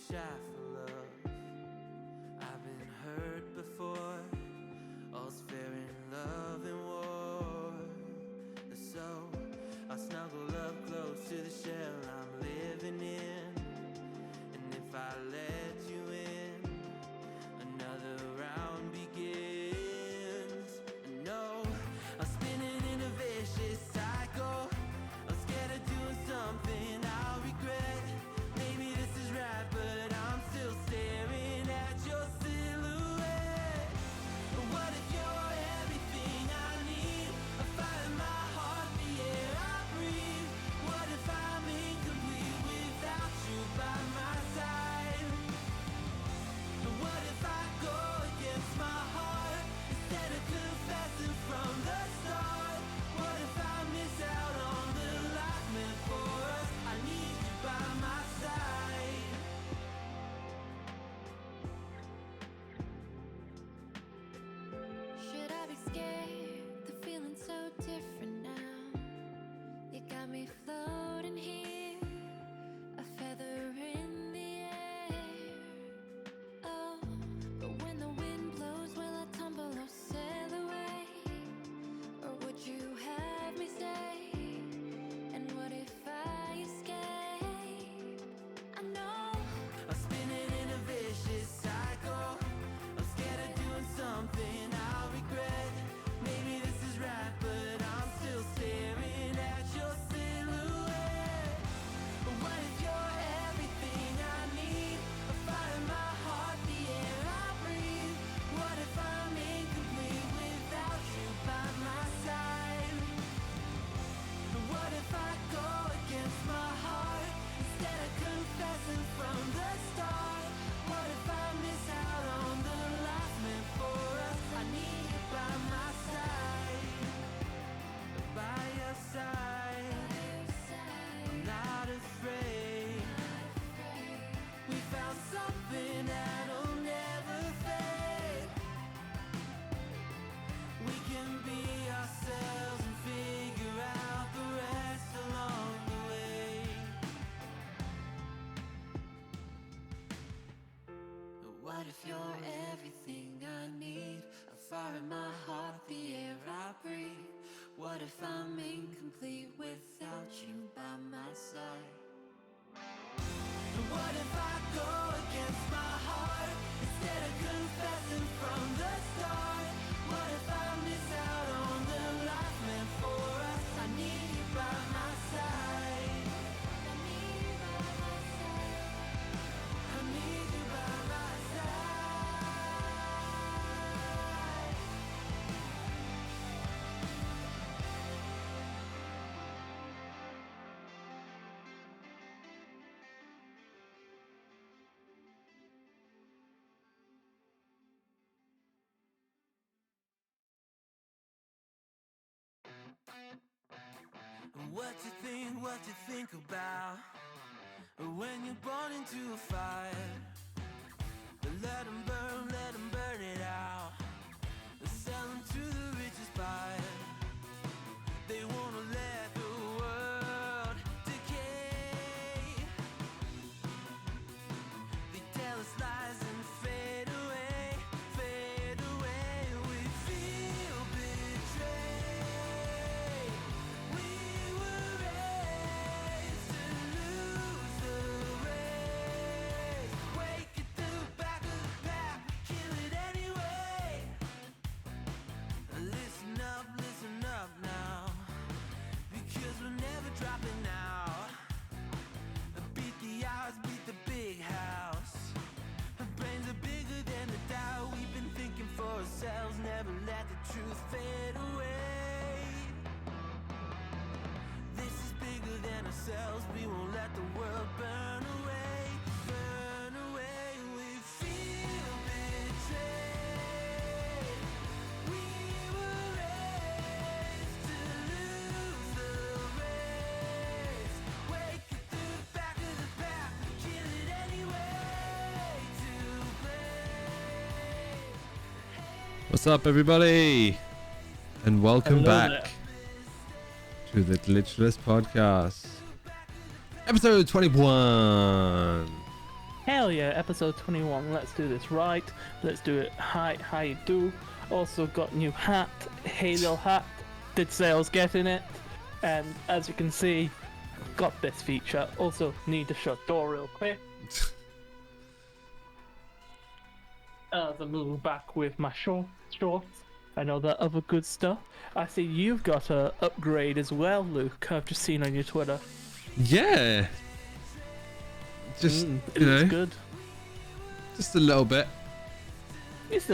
shy for love. I've been hurt before. All's fair in love and war. So I snuggle up close to the shell I'm living in. And if I let you in, another round begins. And no, I'm spinning in a vicious cycle. I'm scared of doing something I'll regret. Maybe this is right, but I'm still staring at your silhouette. What if you're everything I need? I find my heart, the air I breathe. What if I'm incomplete without you by my side? What if I go against my heart instead of confessing from the start? What if I miss out on the life meant for us? I need you by my side. Should I be scared? The feeling's so different now. You got me floating here, a feather in the air. Oh, but when the wind blows, will I tumble or sail away? Or would you have me stay? And what if I escape? I know I'm spinning in a vicious cycle. I'm scared of doing something I'll regret. Maybe this is right, but I'm still staring at your silhouette. What if you're everything I need? I find my heart, the air I breathe. What if I'm incomplete without you by my side? What if I go against my heart instead of confessing from the start? What if I miss out on the life meant for us? I need you by my side, by your side. I'm not afraid. We found something that'll never fade. We can be ourselves and figure out the rest along the way. What if you're everything I need? A fire in my heart, the air I breathe. What if I'm incomplete without you by my side? What if I go against my heart instead of confessing from the start? What if I miss out on the life meant for us? I need you by my side. I need you by my side. I need you by my side. What you think about when you're born into a fire? Let 'em burn it out. Sell 'em to the richest buyer. They wanna let the world decay. They tell us lies and fade away, fade away. We feel betrayed. We were raised to lose the race. Wake at the back of the pack, kill it anyway. Listen up now, because we're never dropping out. Beat the odds, beat the big house. Our brains are bigger than the doubt. We've been thinking for ourselves, never let the truth fade away. This is bigger than ourselves, we won't let the world burn away, burn away. We feel betrayed. We were raised to lose the race. Wake at the back of the pack, kill it anyway. To play. What's up, everybody? And welcome Hello back there. to the Glitchless Podcast. Episode 21. Hell yeah, episode 21. Let's do this right. Let's do it. Hi, how you do? Also got new hat, Halo hat. Did sales get in it? And as you can see, got this feature. Also need to shut door real quick. As I move back with my shorts and all that other good stuff. I see you've got a upgrade as well, Luke. I've just seen on your Twitter. Yeah. Just, it you looks know, good. just a little bit. Just a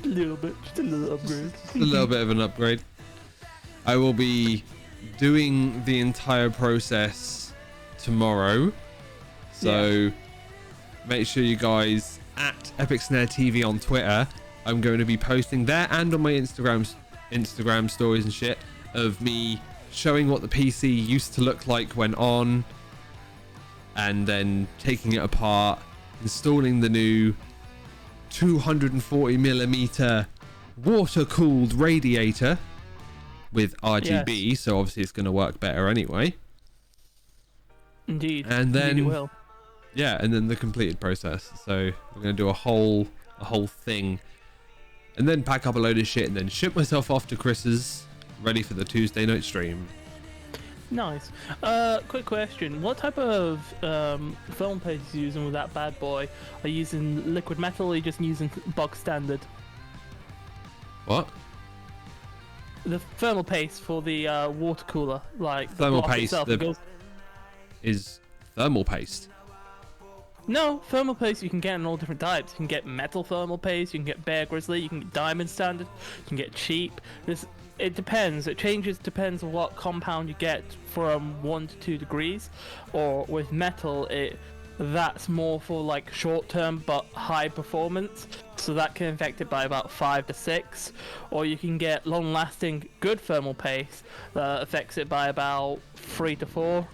little bit. Just a little upgrade. Just a little bit of an upgrade. I will be doing the entire process tomorrow. So make sure you guys at Epic Snare TV on Twitter. I'm going to be posting there and on my Instagram stories and shit of me showing what the PC used to look like when on, and then taking it apart, installing the new 240mm water-cooled radiator with RGB. Yes. So obviously it's going to work better anyway. Indeed. And then Indeed it will. Yeah, and then the completed process. So we're going to do a whole thing, and then pack up a load of shit and then ship myself off to Chris's, ready for the Tuesday night stream. Nice. Quick question. What type of film paste are you using with that bad boy? Are you using liquid metal or are you just using bog standard? What? The thermal paste for the water cooler, like thermal the paste itself, is thermal paste. No, thermal paste you can get in all different types. You can get metal thermal paste, you can get Bear Grizzly, you can get diamond standard, you can get cheap. It depends. It depends on what compound you get from 1 to 2 degrees. Or with metal, that's more for like short term but high performance. So that can affect it by about 5 to 6. Or you can get long lasting good thermal paste that affects it by about 3 to 4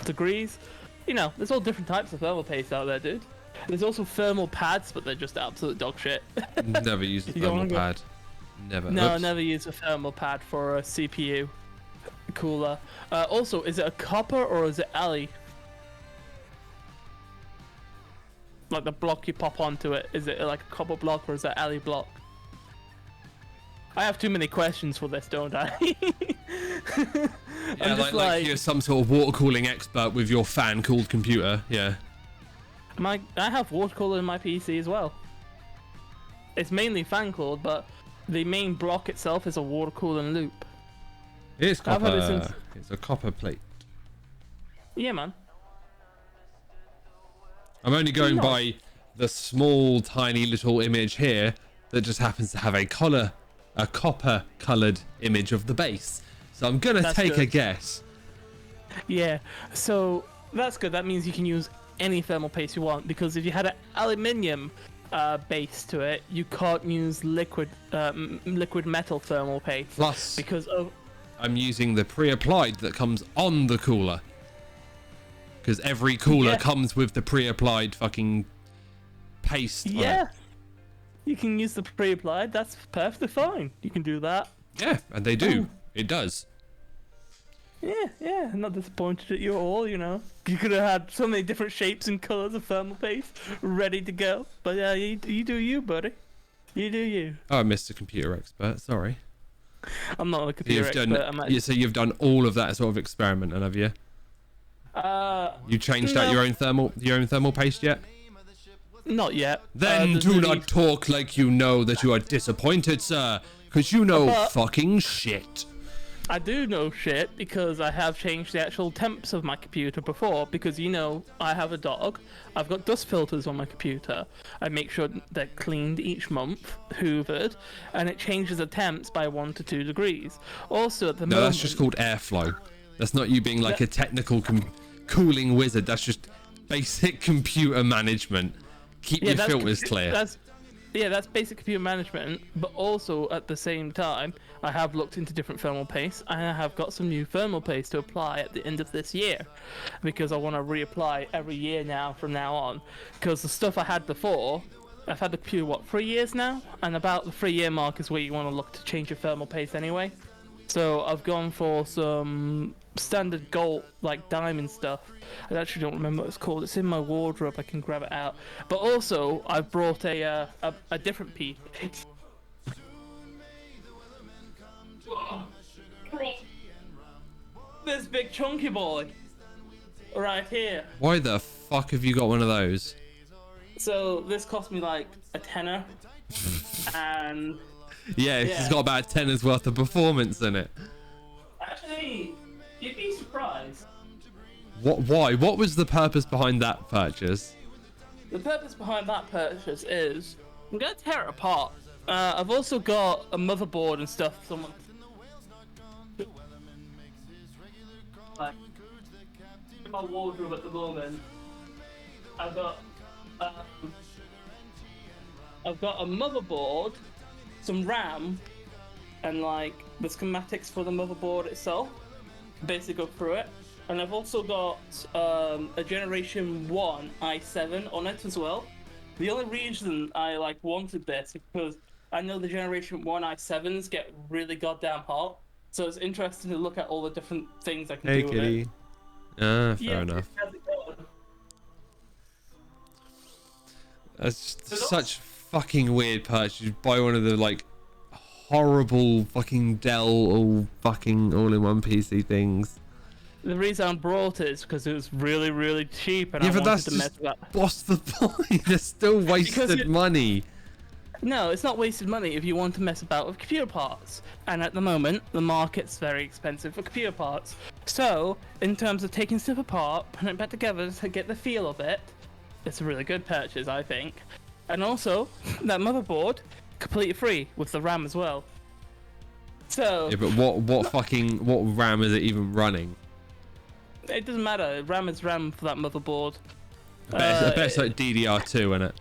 degrees. You know, there's all different types of thermal paste out there, dude. There's also thermal pads, but they're just absolute dog shit. Never used a thermal pad. Never. No, Oops. never use a thermal pad for a CPU cooler. Also, is it a copper or is it alley? Like the block you pop onto it, is it like a copper block or is it alley block? I have too many questions for this, don't I? Yeah, like you're some sort of water cooling expert with your fan cooled computer. Yeah. I have water cooler in my PC as well. It's mainly fan cooled, but the main block itself is a water cooling loop. It is copper. It's a copper plate. Yeah, man. I'm only going by the small, tiny little image here that just happens to have a copper coloured image of the base. So I'm gonna take a guess. Yeah, so that's good. That means you can use any thermal paste you want, because if you had an aluminium base to it, you can't use liquid metal thermal paste. Plus, because of I'm using the pre-applied that comes on the cooler, because every cooler comes with the pre-applied fucking paste. Yeah, you can use the pre-applied. That's perfectly fine. You can do that. Yeah, and they do. It does. Yeah, I'm not disappointed at you at all, you know. You could have had so many different shapes and colours of thermal paste ready to go. But yeah, you do you, buddy. You do you. Oh, Mr. Computer Expert, sorry. I'm not a computer expert. So you've done all of that sort of experiment, have you? You changed out your own thermal paste yet? Not yet. Then do not talk like you know that you are disappointed, sir. Because you know fucking shit. I do know shit because I have changed the actual temps of my computer before, because you know I have a dog. I've got dust filters on my computer. I make sure they're cleaned each month, hoovered, and it changes the temps by 1 to 2 degrees. Also at the moment... No, that's just called airflow. That's not you being like a technical cooling wizard. That's just basic computer management. Keep your filters clear. That's basic computer management, but also at the same time, I have looked into different thermal paste, and I have got some new thermal paste to apply at the end of this year, because I want to reapply every year now from now on, because the stuff I had before, I've had the computer, 3 years now, and about the 3-year mark is where you want to look to change your thermal paste anyway. So I've gone for some standard gold, like diamond stuff. I actually don't remember what it's called. It's in my wardrobe. I can grab it out. But also, I've brought a different piece. This big chunky boy, right here. Why the fuck have you got one of those? So this cost me like a tenner, and Yeah, it's got about 10 as worth of performance in it. actually, you'd be surprised. What? Why? What was the purpose behind that purchase? The purpose behind that purchase is I'm gonna tear it apart. I've also got a motherboard and stuff. Someone like in my wardrobe at the moment. I've got a motherboard, some RAM, and like the schematics for the motherboard itself. Basically go through it. And I've also got a Generation 1 i7 on it as well. The only reason I like wanted this is because I know the Generation 1 i7s get really goddamn hot. So it's interesting to look at all the different things I can do with it. Fair enough. How's it going? That's just such fucking weird purchase. You buy one of the like horrible fucking Dell all in one PC things. The reason I brought it is because it was really, really cheap, and I but wanted that's to mess just with that. what's the point? They're still wasted money. No, it's not wasted money if you want to mess about with computer parts. And at the moment, the market's very expensive for computer parts. So, in terms of taking stuff apart, putting it back together to get the feel of it, it's a really good purchase, I think. And also, that motherboard, completely free with the RAM as well. So... Yeah, but what RAM is it even running? It doesn't matter. RAM is RAM for that motherboard. I bet it's like DDR2 in it.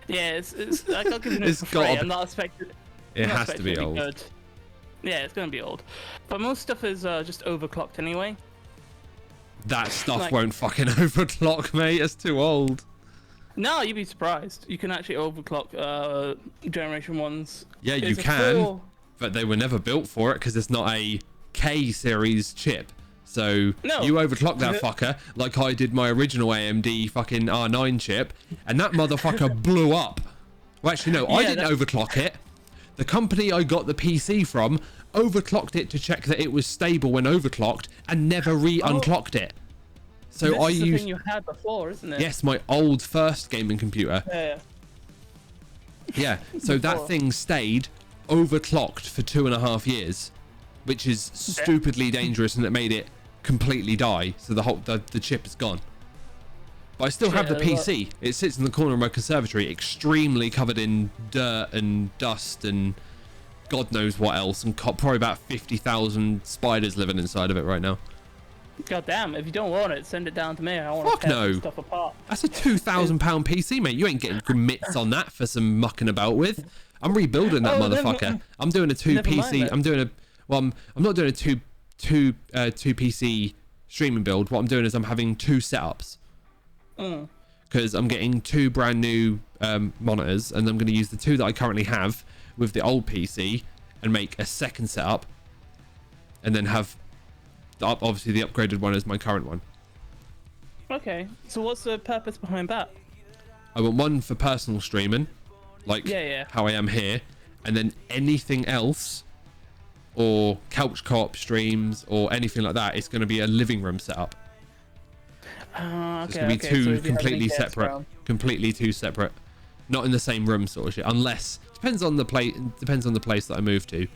Yeah, it's like I'll give it It's for free. gotta I'm not expecting. It has to be old. Good. Yeah, it's gonna be old. But most stuff is just overclocked anyway. That stuff won't fucking overclock, mate. It's too old. No, you'd be surprised. You can actually overclock Generation 1s. Yeah, you can, but they were never built for it because it's not a K series chip. So you overclock that fucker like I did my original AMD fucking R9 chip, and that motherfucker blew up. Well, actually, no, I didn't overclock it. The company I got the PC from overclocked it to check that it was stable when overclocked and never re-unclocked it. So this I is the used thing you had before, isn't it? yes, my old first gaming computer. Yeah. So that thing stayed overclocked for 2.5 years, which is stupidly dangerous, and it made it completely die. So the chip is gone. But I still have the PC. It sits in the corner of my conservatory, extremely covered in dirt and dust and God knows what else, and probably about 50,000 spiders living inside of it right now. God damn! If you don't want it, send it down to me. I want to tear stuff apart. That's a £2,000 PC, mate. You ain't getting mitts on that for some mucking about with. I'm rebuilding that motherfucker. I'm doing a two PC. I'm doing a I'm not doing a two PC streaming build. What I'm doing is I'm having 2 setups. Because I'm getting 2 brand new monitors, and I'm going to use the 2 that I currently have with the old PC and make a second setup, and then have obviously the upgraded one as my current one. Okay, so what's the purpose behind that? I want one for personal streaming, like how I am here, and then anything else, or couch co-op streams or anything like that, it's going to be a living room setup. It's going to be two completely separate, not in the same room sort of shit, unless depends on the place that I move to.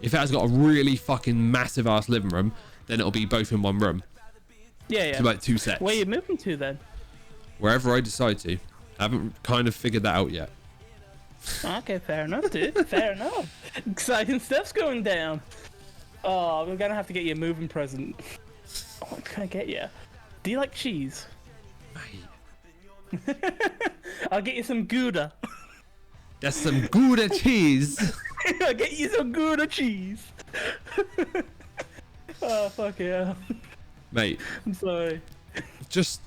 If it has got a really fucking massive ass living room, then it'll be both in one room. Yeah. So like 2 sets. Where are you moving to then? Wherever I decide to. I haven't kind of figured that out yet. Okay, fair enough, dude. Fair enough. Exciting stuff's going down. Oh, we're gonna have to get you a moving present. What can I get you? Do you like cheese? Mate. I'll get you some Gouda. That's some Gouda cheese. I'll get you some Gouda cheese. Oh, fuck yeah. Mate. I'm sorry. Just,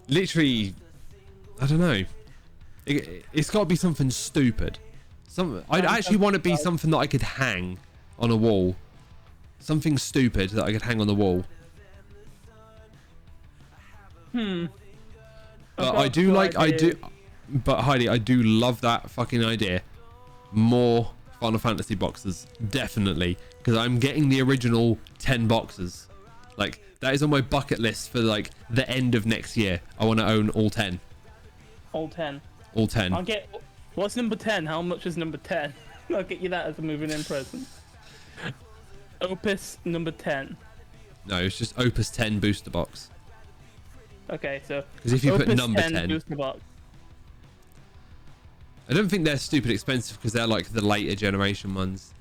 literally, I don't know. It's got to be something stupid. I'd actually want to be something that I could hang on a wall. Something stupid that I could hang on the wall. But I do like, but Heidi, I do love that fucking idea. More Final Fantasy boxes, definitely, because I'm getting the original 10 boxes. Like, that is on my bucket list for like the end of next year. I want to own all 10. All 10. All 10. I'll get. What's number 10? How much is number 10? I'll get you that as a moving in present. Opus number 10. No, it's just Opus 10 booster box. Okay, so. Because if you Opus put number 10. Booster box. I don't think they're stupid expensive because they're like the later generation ones.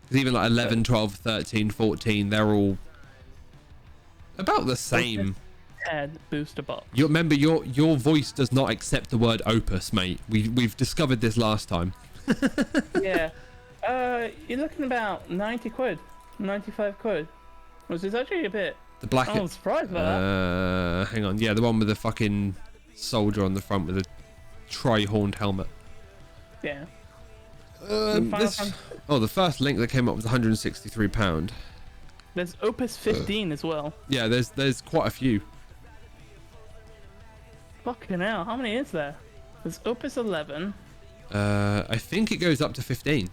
Because even like 11, 12, 13, 14, they're all about the same. 10 booster box. Remember, your voice does not accept the word opus, mate. We've discovered this last time. Yeah. You're looking about 90 quid. 95 quid. Which is actually a bit. The black. I was surprised by that. Hang on. Yeah, the one with the fucking soldier on the front with a tri-horned helmet. Yeah. The first link that came up was £163. There's Opus 15 as well. Yeah, there's quite a few. Fucking hell, how many is there? There's Opus 11. I think it goes up to 15.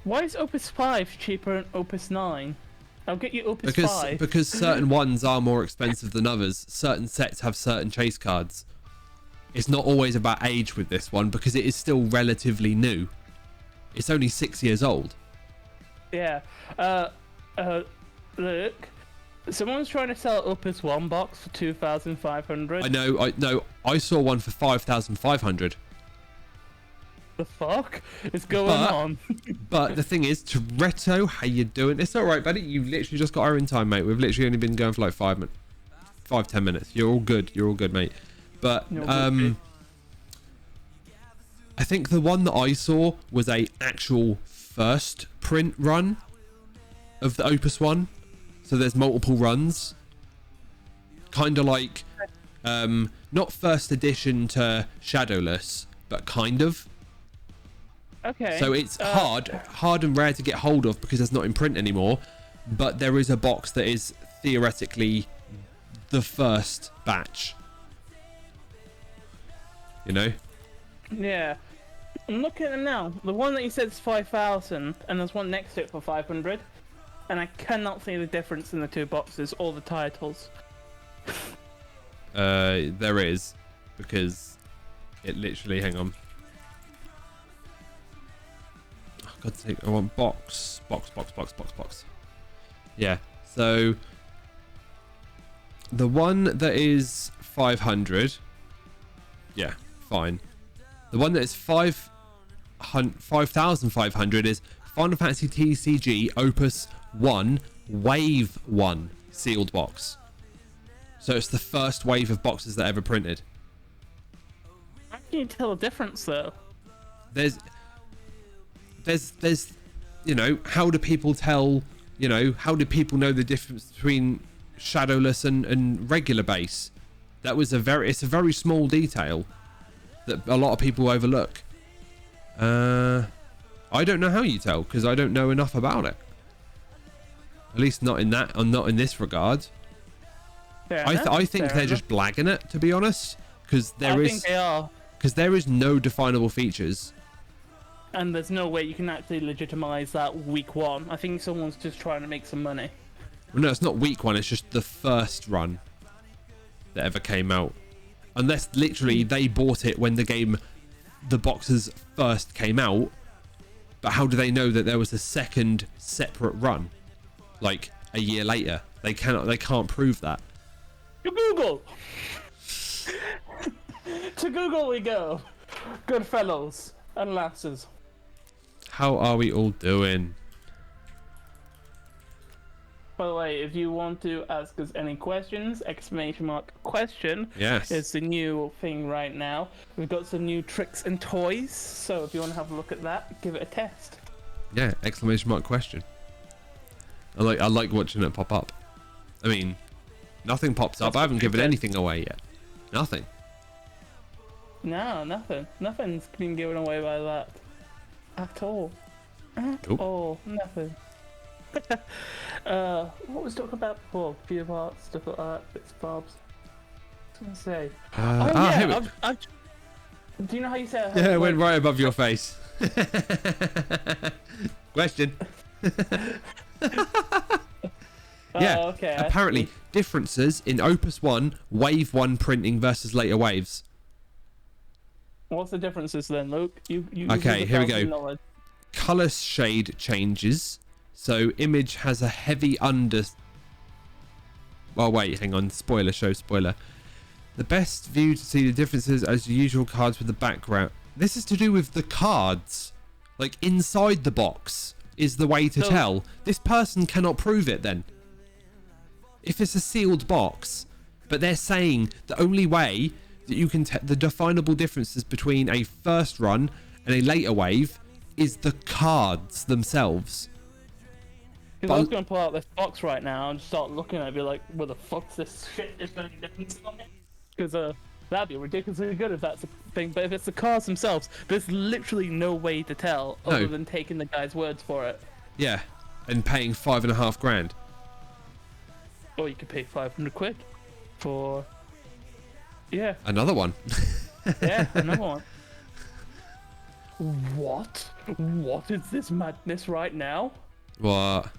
Why is Opus 5 cheaper than Opus 9? I'll get you Opus 5. Because certain ones are more expensive than others. Certain sets have certain chase cards. It's not always about age with this one because it is still relatively new. It's only 6 years old. Yeah. Look. Someone's trying to sell Opus 1 box for 2,500. I know. I saw one for 5,500. The fuck is going on? But the thing is, Toretto, how you doing? It's all right, buddy. You literally just got our in time, mate. We've literally only been going for like 5-10 minutes. You're all good. You're all good, mate. But I think the one that I saw was a actual first print run of the Opus 1. So there's multiple runs. Kind of like not first edition to Shadowless, but kind of. Okay. So it's hard and rare to get hold of because it's not in print anymore. But there is a box that is theoretically the first batch. You know? Yeah. I'm looking at them now. The one that you said is 5,000, and there's one next to it for 500. And I cannot see the difference in the two boxes or the titles. There is, because it literally. Hang on. Oh, God's sake! I want box. Yeah. So the one that is 500. Yeah, fine. The one that is 5,500 is Final Fantasy TCG Opus 1 Wave 1 sealed box. So it's the first wave of boxes that ever printed. How can you tell the difference though? There's you know, how do people tell, you know, how do people know the difference between Shadowless and regular base? It's a very small detail that a lot of people overlook. I don't know how you tell because I don't know enough about it. At least not in that, or not in this regard. I think they're just blagging it, to be honest, because there is no definable features. And there's no way you can actually legitimize that week one. I think someone's just trying to make some money. Well, no, it's not week one. It's just the first run that ever came out. Unless literally they bought it when the boxes first came out. But how do they know that there was a second separate run, like a year later? They can't prove that. To Google. To Google we go. Good fellows and lasses. How are we all doing? By the way, if you want to ask us any questions, !question Yes. is the new thing right now. We've got some new tricks and toys, so if you want to have a look at that, give it a test. Yeah, !question. I like watching it pop up. I mean, nothing pops up. I haven't given anything away yet. Nothing. No, nothing. Nothing's been given away by that. At all. At all. Nothing. What was talking about before? Few parts, stuff like that, bits and bobs. What was I gonna say? Do you know how you say? Yeah, it went right above your face. Question. Yeah. Okay. Apparently, differences in Opus 1 Wave 1 printing versus later waves. What's the differences then, Luke? You Okay, here we go. Knowledge. Color shade changes. So image has a heavy under. Well, wait, hang on. Spoiler. The best view to see the differences as the usual cards with the background. This is to do with the cards. Like inside the box is the way to tell. This person cannot prove it then. If it's a sealed box, but they're saying the only way that you can the definable differences between a first run and a later wave is the cards themselves. Because I was going to pull out this box right now and start looking at it and be like, where the fuck's this shit? Is there any difference on it? Because that'd be ridiculously good if that's a thing. But if it's the cards themselves, there's literally no way to tell other than taking the guy's words for it. Yeah, and paying $5,500. Or you could pay 500 quid for... Yeah. Another one. Yeah, another one. What? What is this madness right now? What?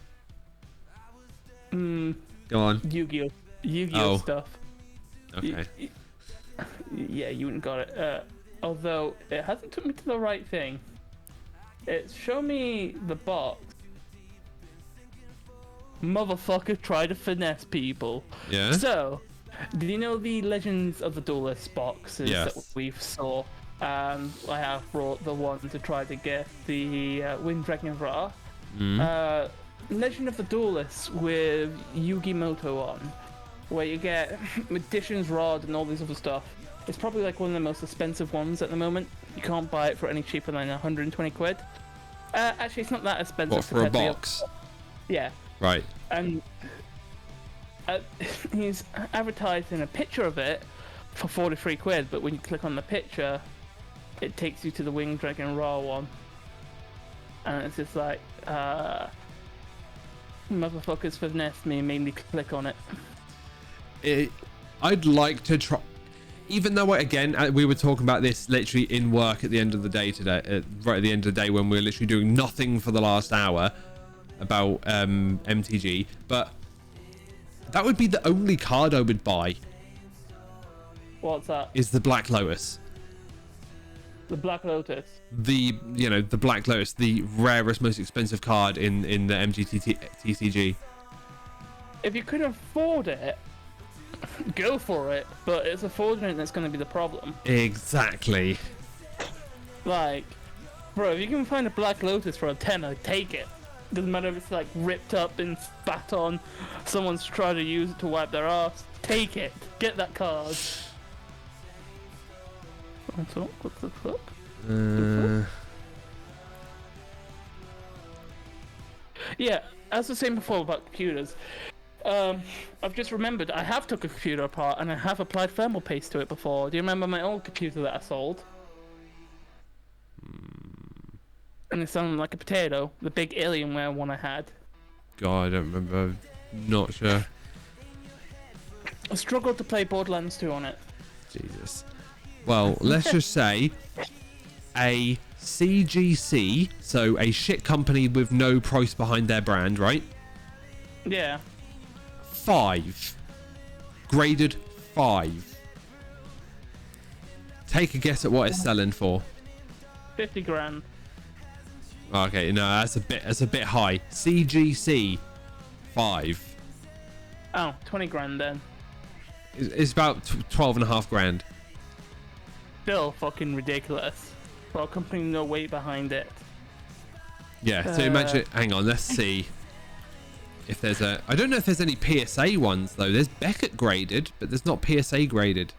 Go on. Yu-Gi-Oh stuff. Okay. Yeah, you wouldn't got it. Although it hasn't took me to the right thing. It's shown me the box. Motherfucker tried to finesse people. Yeah. So, do you know the Legends of the Duelist boxes that we've saw? I have brought the one to try to get the Wind Dragon Ra. Legend of the Duelist with Yugi Moto on, where you get Magician's Rod and all these other stuff. It's probably like one of the most expensive ones at the moment. You can't buy it for any cheaper than 120 quid. Actually, it's not that expensive. What, for a box? Yeah. Right. And he's advertising a picture of it for 43 quid, but when you click on the picture, it takes you to the Winged Dragon Raw one. And it's just like, motherfuckers finessed me and made me click on it. I'd like to try, even though again we were talking about this literally in work at the end of the day today, right at the end of the day when we were literally doing nothing for the last hour about MTG, but that would be the only card I would buy. What's that? Is the Black Lotus. The Black Lotus. The Black Lotus, the rarest, most expensive card in the TCG. If you can afford it, go for it. But it's affording it that's going to be the problem. Exactly. Like, bro, if you can find a Black Lotus for a tenner, take it. Doesn't matter if it's like ripped up and spat on. Someone's trying to use it to wipe their ass. Take it. Get that card. What the fuck? Yeah, as I was saying before about computers, I've just remembered I have took a computer apart and I have applied thermal paste to it before. Do you remember my old computer that I sold? And it sounded like a potato, the big Alienware one I had. God, I don't remember. Not sure. I struggled to play Borderlands 2 on it. Jesus. Well, let's just say a CGC, so a shit company with no price behind their brand, right? Yeah. 5. Graded 5. Take a guess at what it's selling for. 50 grand. Okay, no, that's a bit high. CGC 5. Oh, 20 grand then. It's about 12.5 grand. Still fucking ridiculous. For a company with no weight behind it. Yeah, so imagine, hang on, let's see if there's I don't know if there's any PSA ones though. There's Beckett graded, but there's not PSA graded.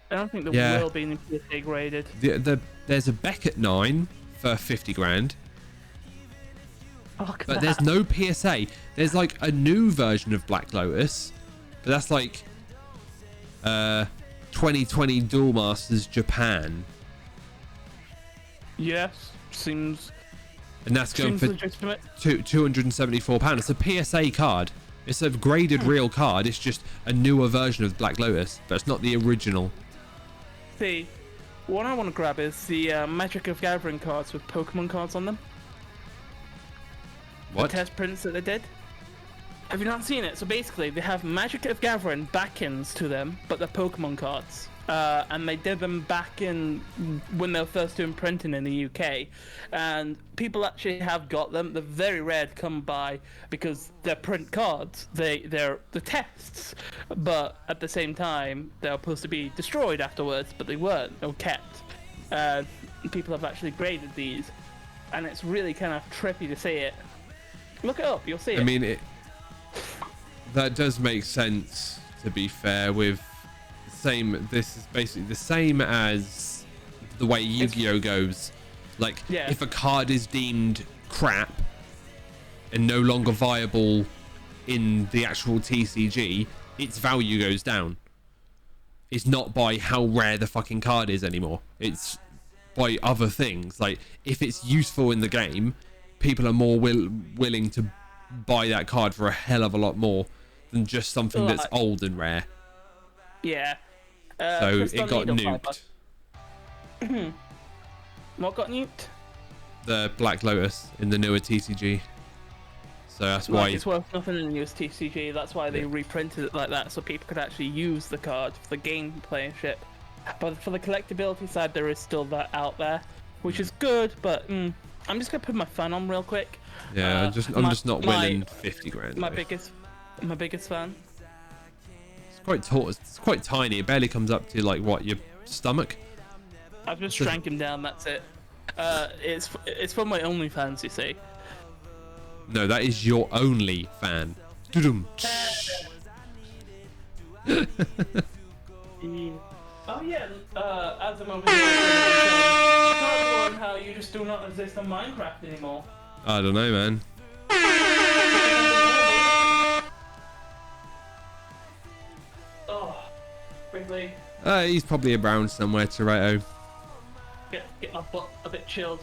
I don't think there will be any PSA graded. There's a Beckett 9 for 50 grand. Fuck but that. There's no PSA. There's like a new version of Black Lotus, but that's like 2020 Duel Masters Japan. Yes, seems. And that's going for legitimate. £274. It's a PSA card. It's a graded real card. It's just a newer version of Black Lotus, but it's not the original. See, what I want to grab is the Magic of Gathering cards with Pokemon cards on them. What? The test prints that they did. Have you not seen it? So basically, they have Magic of Gathering back-ins to them, but they're Pokemon cards. And they did them back in when they were first doing printing in the UK. And people actually have got them. They're very rare to come by because they're print cards. They're the tests. But at the same time, they're supposed to be destroyed afterwards, but they weren't. They were kept. People have actually graded these. And it's really kind of trippy to see it. Look it up, you'll see it. I mean, that does make sense, to be fair, with this is basically the same as the way Yu-Gi-Oh goes. Like, if a card is deemed crap and no longer viable in the actual TCG, its value goes down. It's not by how rare the fucking card is anymore. It's by other things. Like, if it's useful in the game, people are more willing to buy that card for a hell of a lot more than just something that's old and rare. Yeah. So it got nuked. What got nuked? The Black Lotus in the newer TCG. So that's why it's worth nothing in the newest TCG. That's why they reprinted it like that, so people could actually use the card for the gameplayship. But for the collectability side, there is still that out there, which is good. But I'm just gonna put my fan on real quick. Yeah, I'm just not willing 50 grand. My biggest fan. Quite tall. It's quite tiny. It barely comes up to like what, your stomach. I've just shrank him down. That's it. It's from my OnlyFans, you see. No, that is your only fan. Doo-dum. Oh yeah. As a moment, I can't how you just do not exist on Minecraft anymore. I don't know, man. Quickly. He's probably around somewhere, Toretto. Get my butt a bit chilled.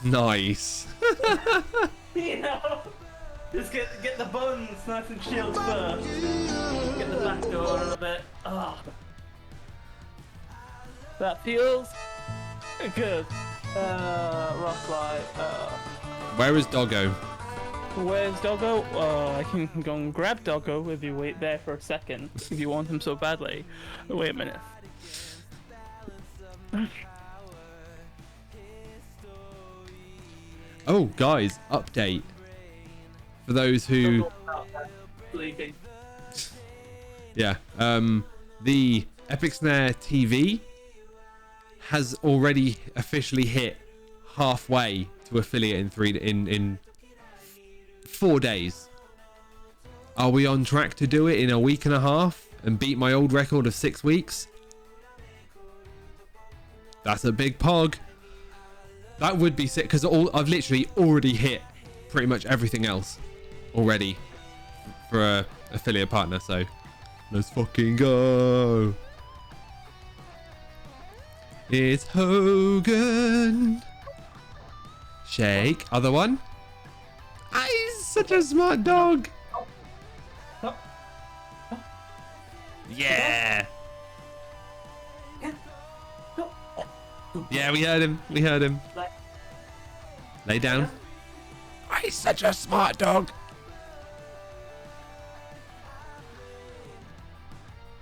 Nice. You know, just get the buns nice and chilled first. Get the back door a little bit. That feels good. Rock light. Where is Doggo? Where's Doggo? I can go and grab Doggo if you wait there for a second. If you want him so badly. Wait a minute. Oh, guys, update. For those who... Sleeping. Yeah, the Epic Snare TV has already officially hit halfway to affiliate in 4 days. Are we on track to do it in a week and a half and beat my old record of 6 weeks? That's a big pog. That would be sick, because I've literally already hit pretty much everything else already for a affiliate partner, so let's fucking go. It's Hogan. Shake. Other one. He's such a smart dog. Yeah. Yeah, we heard him. We heard him. Lay down. He's such a smart dog.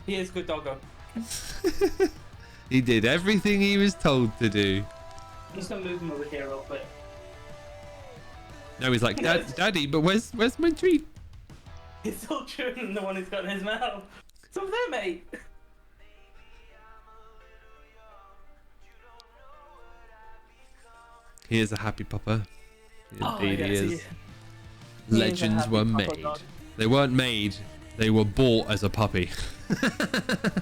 He is good doggo. He did everything he was told to do. I'm just gonna move him over here real quick. No, he's like, Daddy, but where's my treat? He's still chewing the one he's got in his mouth. It's over there, mate. He is a happy pupper. Indeed, yes, he is. he is Legends a were happy pupper made. dog. They weren't made. They were bought as a puppy.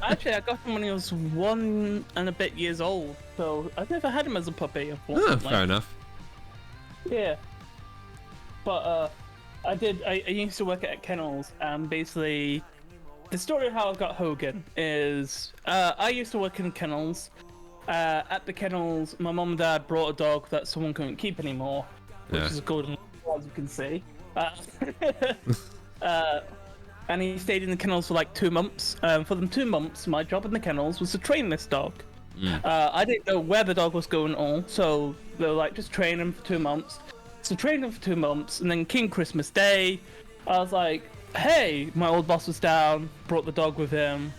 Actually, I got him when he was 1 and a bit years old, so I've never had him as a puppy, Oh, unfortunately. fair enough. Yeah. But I used to work at kennels, and basically the story of how I got Hogan is I used to work in kennels. At the kennels, my mum and dad brought a dog that someone couldn't keep anymore, which is a golden, as you can see. And he stayed in the kennels for like 2 months. For them 2 months, my job in the kennels was to train this dog. I didn't know where the dog was going at all, so they were like, just train him for 2 months. So trained him for 2 months, and then King Christmas Day, I was like, hey, my old boss was down, brought the dog with him.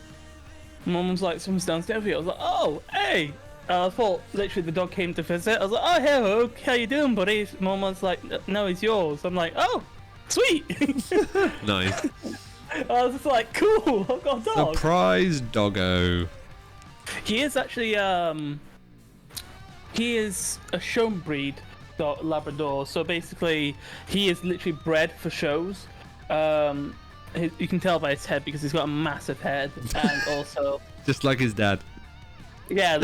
Mum was like, someone's downstairs here. I was like, oh, hey. I thought literally the dog came to visit. I was like, oh, hey, Hogue, how you doing, buddy? Mum was like, no, he's yours. I'm like, oh, sweet. Nice. I was just like, cool, I've got a dog. Surprise doggo. He is actually, he is a show breed Labrador. So basically, he is literally bred for shows. You can tell by his head because he's got a massive head, and also Just like his dad. yeah,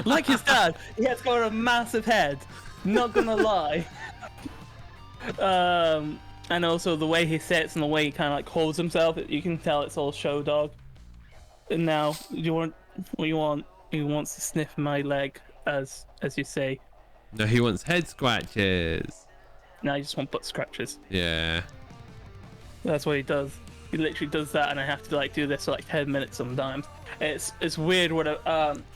like his dad, he has got a massive head. Not gonna lie. And also the way he sits and the way he kind of like holds himself, you can tell it's all show dog. And now you want what you want? He wants to sniff my leg, as you say. No, he wants head scratches. Now I just want butt scratches. Yeah. That's what he does. He literally does that, and I have to like do this for like 10 minutes sometimes. It's weird.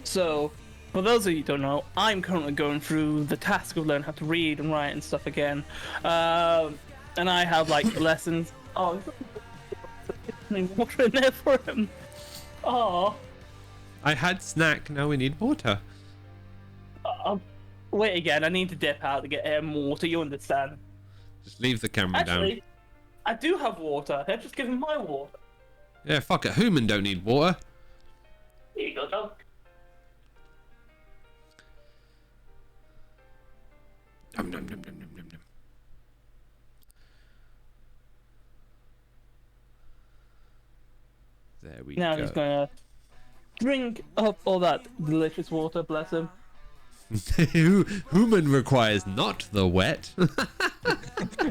So for those of you who don't know, I'm currently going through the task of learning how to read and write and stuff again. And I have like lessons. Oh, there's water in there for him. Oh. I had snack. Now we need water. Wait again. I need to dip out to get air and water. You understand? Just leave the camera Actually, down. I do have water. I just give him my water. Yeah, fuck it. Human don't need water. Here you go, dog. Nom, nom, nom, nom, nom, nom, nom. There we Now go. he's gonna drink up all that delicious water. Bless him. Human requires not the wet.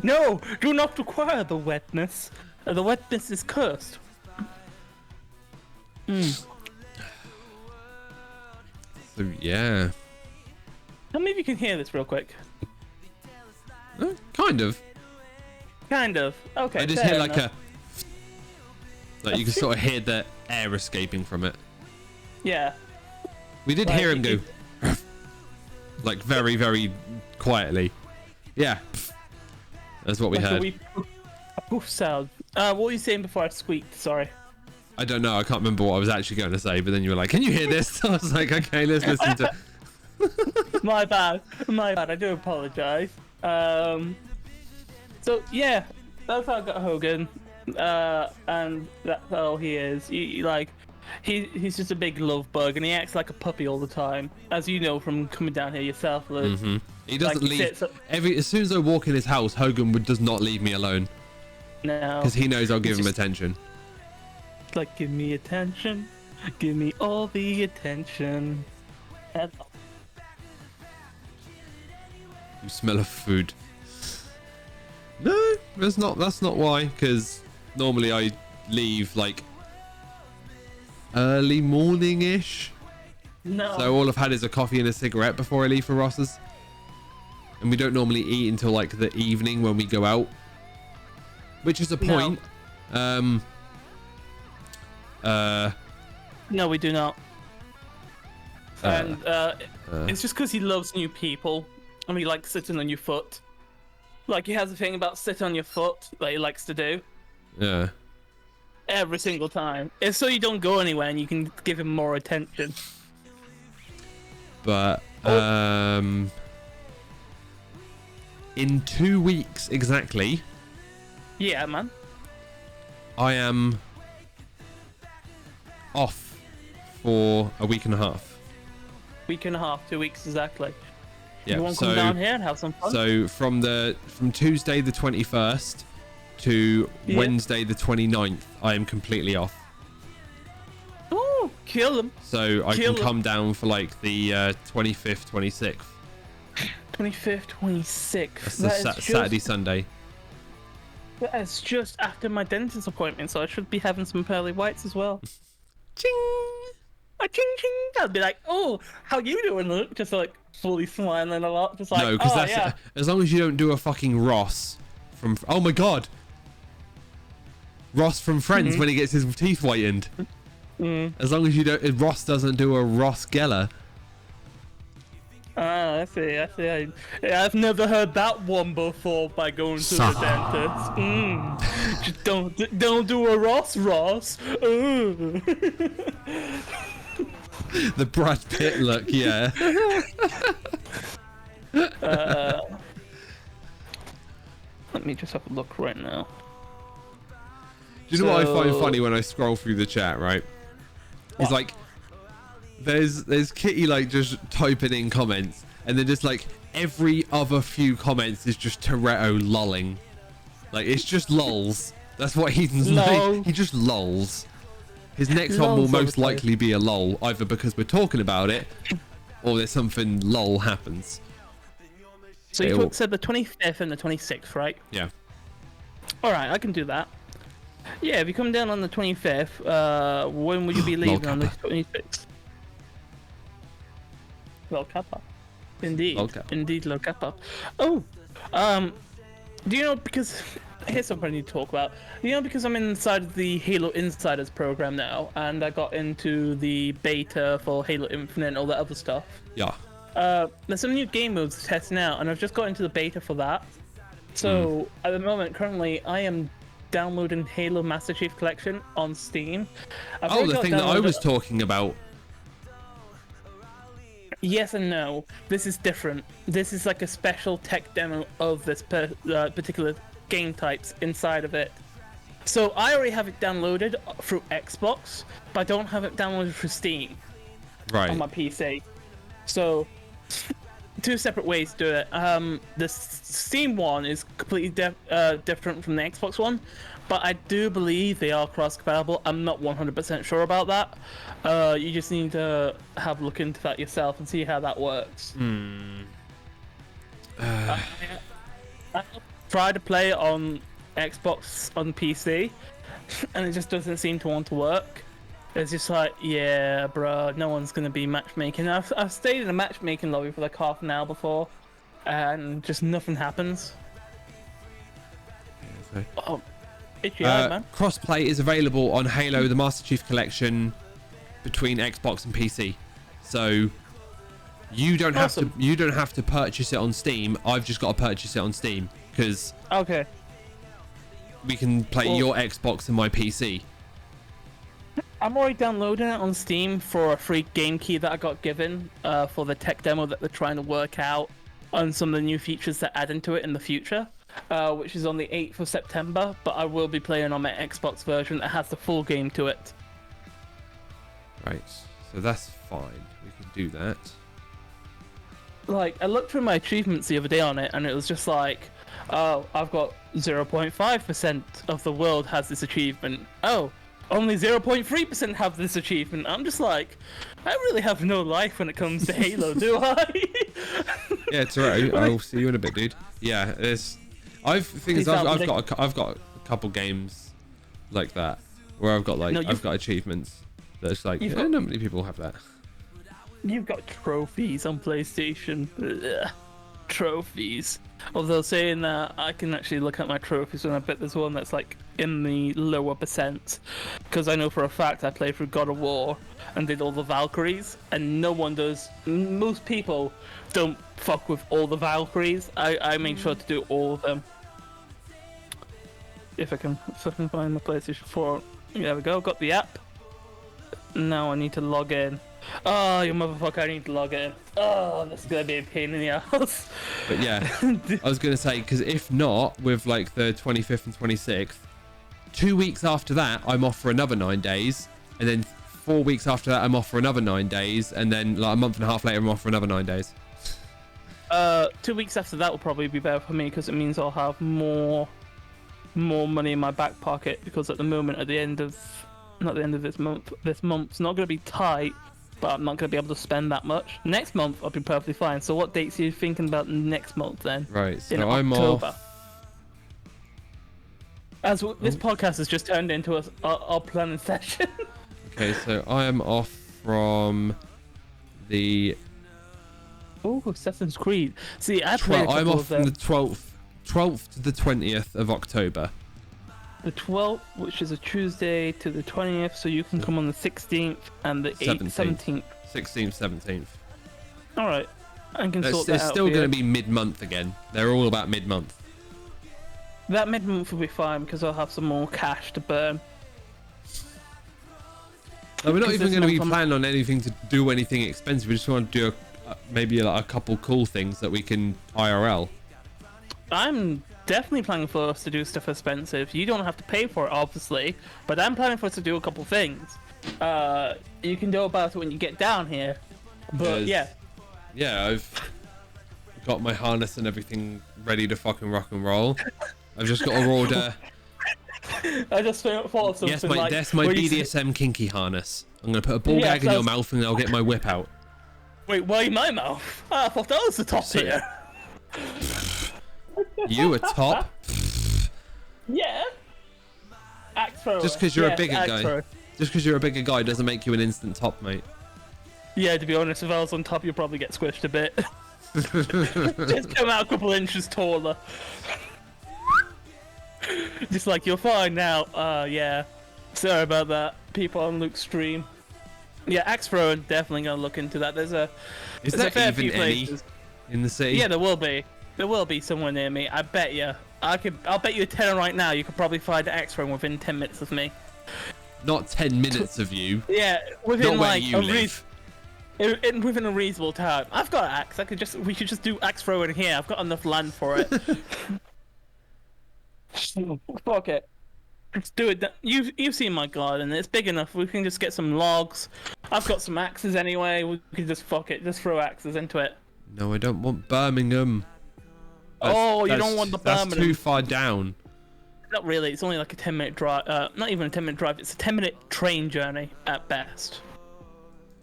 No, do not require the wetness. The wetness is cursed. So yeah. Tell me if you can hear this real quick. Kind of. Kind of. Okay. I just fair hear like enough. like you can sort of hear the air escaping from it. Yeah. We did Like, hear him go like very, very quietly. Yeah. That's what we Like heard. a poof sound. What were you saying before I squeaked? Sorry. I don't know. I can't remember what I was actually going to say, but then you were like, "Can you hear this?" I was like, "Okay, let's listen to." My bad. My bad. I do apologize. So yeah, that's how I got Hogan. And that's all he is. He's just a big love bug, and he acts like a puppy all the time, as you know from coming down here yourself, Luke. Mm-hmm. He doesn't Like, he leave. sits up- As soon as I walk in his house, Hogan does not leave me alone No. because he knows I'll give him just- attention. Like, give me attention, give me all the attention. And You smell of food. No, that's not why. Because normally I leave like early morning-ish. no. So all I've had is a coffee and a cigarette before I leave for Ross's. And we don't normally eat until like the evening when we go out. Which is a point. No, we do not. And it's just because he loves new people, and he likes sitting on your foot. Like, he has a thing about sit on your foot that he likes to do Yeah. every single time. It's so you don't go anywhere and you can give him more attention. But in 2 weeks exactly, Yeah, man. I am off for a week and a half. Week and a half, 2 weeks exactly. Yeah. You want to come down here and have some fun? So from Tuesday the 21st to Yeah. Wednesday the 29th, I am completely off. Ooh, kill him. So I Kill can 'em. come down for like the 25th, 26th. 25th, 26th. That's the Saturday, Sunday. It's just after my dentist appointment, so I should be having some pearly whites as well. Ching! A ching ching! I'll be like, oh, how you doing, Luke? Just like fully smiling a lot, just like, No, because oh, that's yeah. as long as you don't do a fucking Ross from. Oh my god, Ross from Friends when he gets his teeth whitened. As long as you don't, Ross doesn't do a Ross Geller. Ah, I see. I've never heard that one before by going to the dentist. Just don't do a Ross. Ooh. The Brad Pitt look, yeah. Let me just have a look right now. Do you know what I find funny when I scroll through the chat, right? It's like there's Kitty like just typing in comments, and then just like every other few comments is just Toretto lolling. Like it's just lols. That's what he's like. He just lols. His next one will most likely be a lol, either because we're talking about it, or there's something lol happens. So you said the 25th and the 26th, right? Yeah. All right, I can do that. Yeah, if you come down on the 25th, when will you be leaving on the 26th? Lol Kappa. Indeed. Indeed, Lol Kappa. Oh, do you know, because here's something I need to talk about. You know, because I'm inside of the Halo Insiders program now, and I got into the beta for Halo Infinite and all that other stuff. Yeah. There's some new game modes testing out, and I've just got into the beta for that. So at the moment, currently, I am downloading Halo Master Chief Collection on Steam. The thing that I was talking about. Yes and no. This is different. This is like a special tech demo of this particular game types inside of it. So I already have it downloaded through Xbox, but I don't have it downloaded through Steam on my PC. So two separate ways to do it. The Steam one is completely different from the Xbox one, but I do believe they are cross-compatible. I'm not 100% sure about that. You just need to have a look into that yourself and see how that works. I tried to play it on Xbox on PC, and it just doesn't seem to want to work. It's just like, yeah, bro, no one's gonna be matchmaking. I've stayed in a matchmaking lobby for like half an hour before, and just nothing happens. Okay. Oh, itchy eye, man. Crossplay is available on Halo: The Master Chief Collection between Xbox and PC, so you don't have to purchase it on Steam. I've just got to purchase it on Steam because we can play your Xbox and my PC. I'm already downloading it on Steam for a free game key that I got given for the tech demo that they're trying to work out on some of the new features that add into it in the future, which is on the 8th of September, but I will be playing on my Xbox version that has the full game to it. Right, so that's fine. We can do that. Like, I looked through my achievements the other day on it, and it was just like, oh, I've got 0.5% of the world has this achievement. Oh, only 0.3% have this achievement. I'm just like, I really have no life when it comes to Halo, do I? Yeah, it's alright. I'll see you in a bit, dude. Yeah, I've got a couple games like that where I've got I've got achievements. That's like not many people have that. You've got trophies on PlayStation. Ugh. Trophies. Although saying that, I can actually look at my trophies, and I bet there's one that's like in the lower percent, because I know for a fact I played through God of War and did all the Valkyries, and no one does. Most people don't fuck with all the Valkyries. I make sure to do all of them. If I can find my PlayStation 4. There we go. Got the app. Now I need to log in. Oh, you motherfucker, I need to log in. Oh, this is gonna be a pain in the ass. But yeah, I was gonna say, because if not, with like the 25th and 26th, 2 weeks after that, I'm off for another 9 days, and then 4 weeks after that, I'm off for another 9 days, and then like a month and a half later, I'm off for another 9 days. 2 weeks after that will probably be better for me, because it means I'll have more money in my back pocket, because at the moment, not the end of this month's not gonna be tight, but I'm not going to be able to spend that much. Next month, I'll be perfectly fine. So what dates are you thinking about next month then? Right, so in I'm October? off This podcast has just turned into our planning session. Okay, so I am off from the. Oh, Assassin's Creed. See, I played. I'm off from the 12th to the 20th of October. The 12th, which is a Tuesday, to the 20th, so you can come on the 16th and the 17th. 16th, 17th. All right, I can sort that out. It's still going to be mid-month again. They're all about mid-month. That mid-month will be fine because I'll have some more cash to burn. No, we're not even going to be planning on anything to do anything expensive. We just want to do maybe like a couple cool things that we can IRL. I'm definitely planning for us to do stuff expensive. You don't have to pay for it, obviously, but I'm planning for us to do a couple things. You can know about it when you get down here. But yeah, I've got my harness and everything ready to fucking rock and roll. I've just got to order. I just thought of something. Yes, like that's my BDSM kinky harness. I'm gonna put a ball gag in your mouth and I'll get my whip out. Wait, why my mouth? I thought that was the top tier. You a top? Yeah. Axe thrower. Just because you're a bigger guy. Thrower. Just because you're a bigger guy doesn't make you an instant top, mate. Yeah, to be honest, if I was on top, you'd probably get squished a bit. Just come out a couple inches taller. Just like, you're fine now. Yeah. Sorry about that. People on Luke's stream. Yeah, axe throwing, definitely gonna look into that. Is there a fair few places in the city? Yeah, there will be. There will be somewhere near me. I bet you. I'll bet you a tenner right now. You could probably find an axe throwing within 10 minutes of me. Not 10 minutes of you. Yeah, within not like where you live. Within a reasonable time. I've got an axe. We could just do axe throwing here. I've got enough land for it. Fuck it. Let's do it. You've seen my garden. It's big enough. We can just get some logs. I've got some axes anyway. We can just fuck it. Just throw axes into it. No, I don't want Birmingham. You don't want the Birmingham. That's too far down. Not really. It's only like a 10-minute drive. Not even a 10-minute drive. It's a 10-minute train journey at best.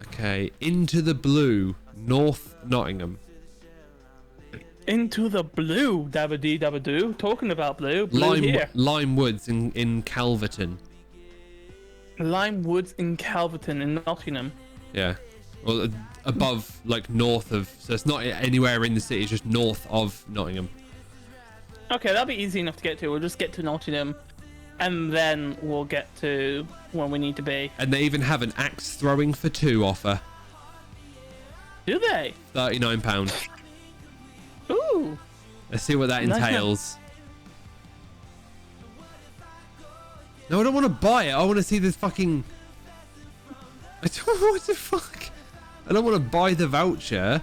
Okay, into the blue, North Nottingham. Into the blue, dabba-dee dabba-doo. Talking about blue here. Lime Woods in Calverton. Lime Woods in Calverton in Nottingham. Yeah. Well, above, like, north of... So it's not anywhere in the city, it's just north of Nottingham. Okay, that'll be easy enough to get to. We'll just get to Nottingham, and then we'll get to where we need to be. And they even have an axe throwing for 2 offer. Do they? £39. Ooh. Let's see what that entails. No, I don't want to buy it. I want to see this fucking... What the fuck? I don't want to buy the voucher.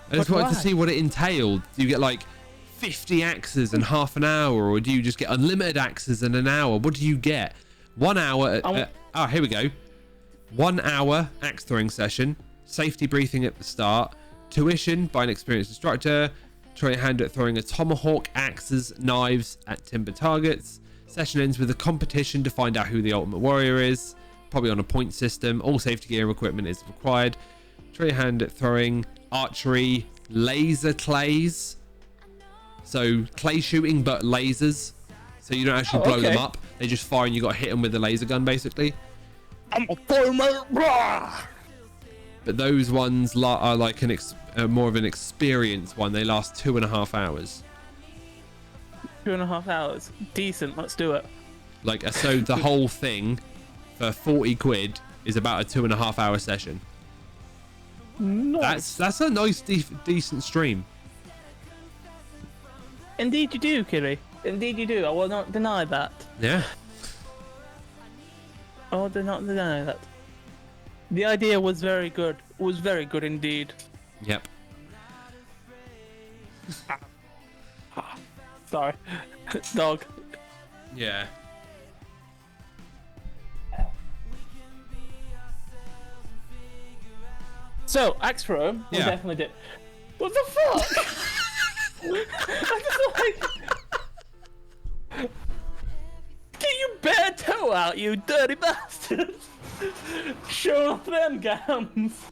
I just wanted to see what it entailed. Do you get like 50 axes in half an hour, or do you just get unlimited axes in an hour? What do you get? 1 hour... here we go. 1 hour axe throwing session. Safety briefing at the start. Tuition by an experienced instructor. Try your hand at throwing a tomahawk, axes, knives at timber targets. Session ends with a competition to find out who the ultimate warrior is. Probably on a point system. All safety gear equipment is required. Try your hand at throwing archery, laser clays. So clay shooting, but lasers. So you don't actually blow them up. They just fire and you got to hit them with the laser gun, basically. I'm a farmer. But those ones are like more of an experience one. They last 2.5 hours. 2.5 hours. Decent. Let's do it. Like, so the whole thing for 40 quid is about a 2.5 hour session. Nice. That's a nice, decent stream. Indeed you do, Kiri. Indeed you do. I will not deny that. Yeah. I will not deny that. The idea was very good. Was very good indeed. Yep. Sorry. Dog. Yeah. So, axe throw, we definitely did. What the fuck? I just like... Get your bare toe out, you dirty bastards! Show off them gams!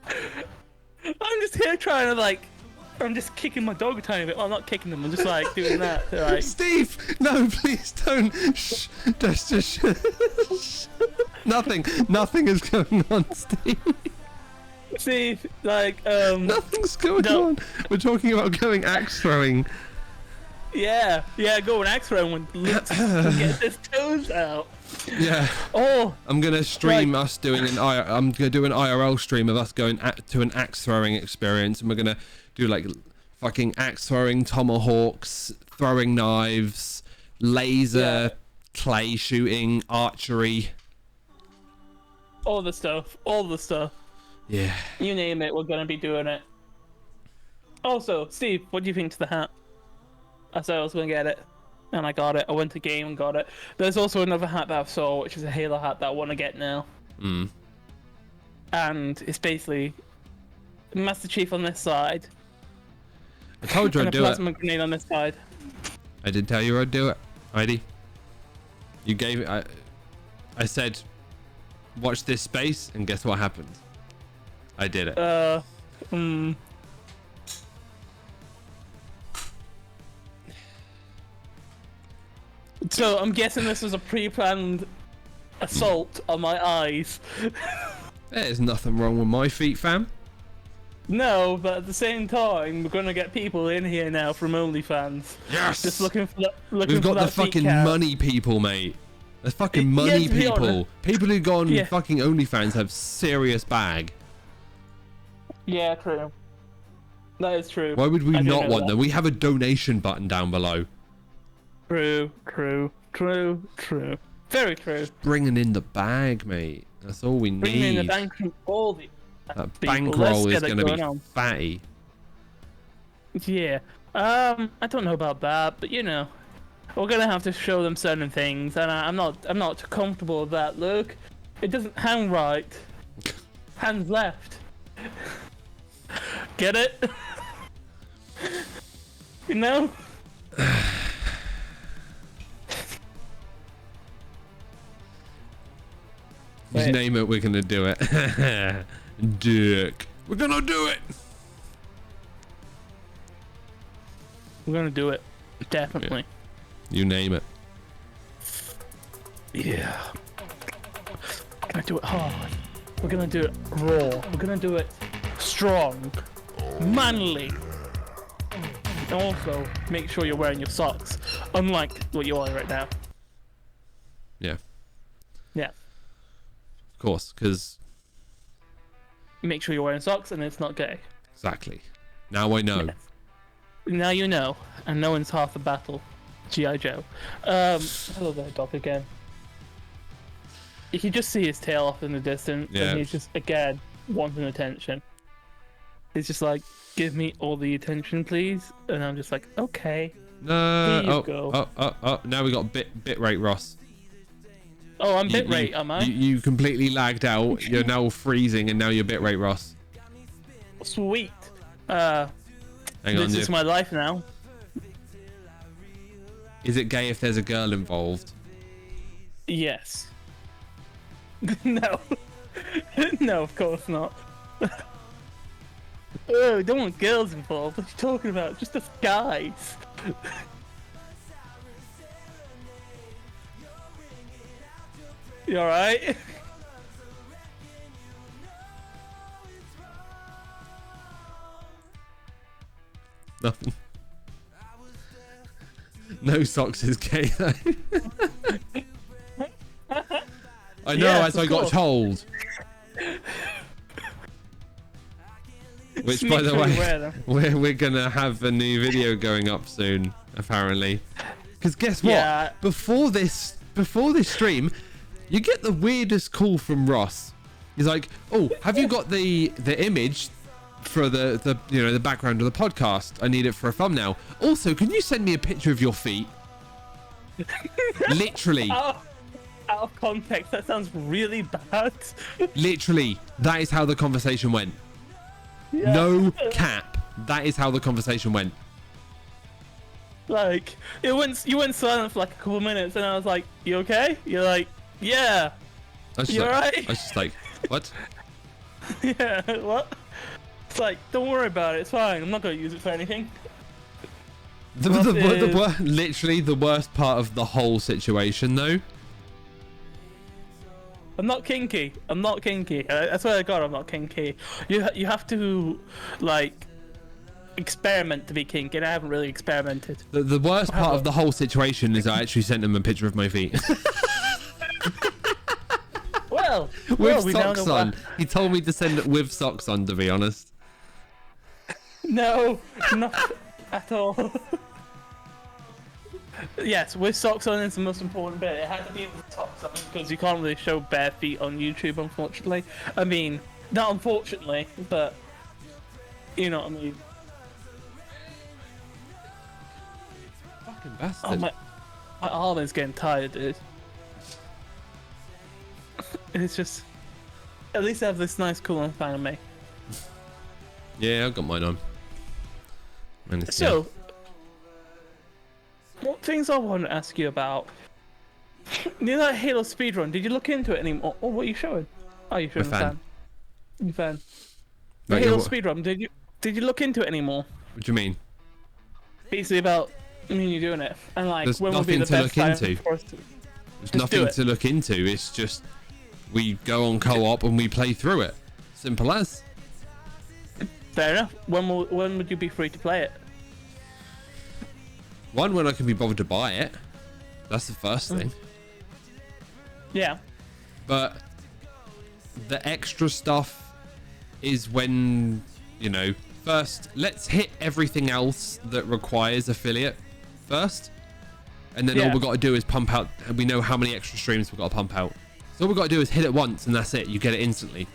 I'm just here trying to, like, I'm just kicking my dog a tiny bit. Well, I'm not kicking them. I'm just like doing that. Like, Steve, no, please don't. Shh. Just nothing is going on, Steve. see, like, Nothing's going No. on. We're talking about going axe throwing. yeah, go an axe throwing when Luke gets his toes out. Yeah. Oh, I'm gonna stream us doing I'm gonna do an IRL stream of us going to an axe throwing experience, and we're gonna do like fucking axe throwing, tomahawks, throwing knives, laser, clay shooting, archery. all the stuff. Yeah. You name it, we're gonna be doing it. Also, Steve, what do you think to the hat? I said I was gonna get it, and I got it. I went to game and got it. There's also another hat that I saw, which is a Halo hat that I want to get now. And it's basically Master Chief on this side, I told you and I'd a do plasma it. grenade on this side. I did tell you I'd do it, Heidi. You gave it. I said, watch this space, and guess what happened? I did it. So I'm guessing this was a pre-planned assault on my eyes. There's nothing wrong with my feet, fam. No, but at the same time, we're gonna get people in here now from OnlyFans. Yes. Just looking for that. We've got the fucking money people, mate. The fucking Yeah, money to be people. honest. People who go on Yeah. fucking OnlyFans have serious bag. Yeah, true. That is true. Why would we I do not know want that. them? We have a donation button down below. True. Very true. Bringing in the bag, mate. That's all we Bringing in the need. bank from all the That people. bankroll Let's is get it going to be going on. fatty. Yeah. I don't know about that, but you know, we're gonna have to show them certain things, and I'm not too comfortable with that. Look, it doesn't hand right. Hands left. Get it? You know? Just Wait. name it, we're going to do it. Dick. We're going to do it. We're gonna do it. Definitely. You name it. Yeah. We're gonna do it hard. We're gonna do it raw. We're gonna do it strong, manly. And also, make sure you're wearing your socks, unlike what you are right now. Yeah. Yeah. Of course, because... Make sure you're wearing socks and it's not gay. Exactly. Now I know. Yes. Now you know, and knowing's half the battle. G.I. Joe. Hello there, Doc, again. You can just see his tail off in the distance, Yeah. and he's just, again, wanting attention. He's just like, give me all the attention, please. And I'm just like, okay. No. Here you go. Oh. Now we got bit rate, Ross. Oh, I'm bitrate, am I? You completely lagged out. You're now freezing, and now you're bitrate, Ross. Sweet. Hang on, This is my life now. Is it gay if there's a girl involved? Yes. No. No, of course not. Oh, don't want girls involved. What are you talking about? Just us guys. You alright? Nothing. No socks is gay though. I know, Yes, as of I got course. told. Which, Just by make the sure you way, wear them. we're gonna have a new video going up soon, apparently. Because guess what? Yeah. Before this stream, you get the weirdest call from Ross. He's like, "Oh, have you got the image for the the background of the podcast? I need it for a thumbnail. Also, can you send me a picture of your feet?" Literally, Out of context, that sounds really bad. literally, that is how the conversation went. Yeah. No cap. That is how the conversation went. Like, you went silent for like a couple minutes, and I was like, "You okay?" You're like, "Yeah." I was just You like, alright? I was just like, what? Yeah. What? It's like, don't worry about it. It's fine. I'm not going to use it for anything. Literally the worst part of the whole situation, though. I'm not kinky. I'm not kinky. I swear to God, I'm not kinky. You have to, like, experiment to be kinky, and I haven't really experimented. The worst part of the whole situation is I actually sent him a picture of my feet. With socks on. He told me to send it with socks on, to be honest. No, not at all. Yes, with socks on is the most important bit. It has to be with socks on because you can't really show bare feet on YouTube, unfortunately. I mean, not unfortunately, but you know what I mean. Fucking bastard. Oh, my arm is getting tired, dude. It's just, at least I have this nice cooling fan on me. Yeah, I've got mine on. So, what things I want to ask you about? You know that Halo speedrun, did you look into it anymore? Oh, what are you showing? Oh, you're showing the fan. Your fan. The Halo speedrun, did you look into it anymore? What do you mean? Basically about you doing it. And like, there's when would be nothing the to best look time into. for us to... There's nothing to look into. It's just we go on co-op and we play through it. Simple as. Fair enough. When would you be free to play it? One, when I can be bothered to buy it. That's the first thing. Yeah. But the extra stuff is when, you know, first let's hit everything else that requires affiliate first. And then all we've got to do is pump out, and we know how many extra streams we've got to pump out. So all we've got to do is hit it once and that's it. You get it instantly.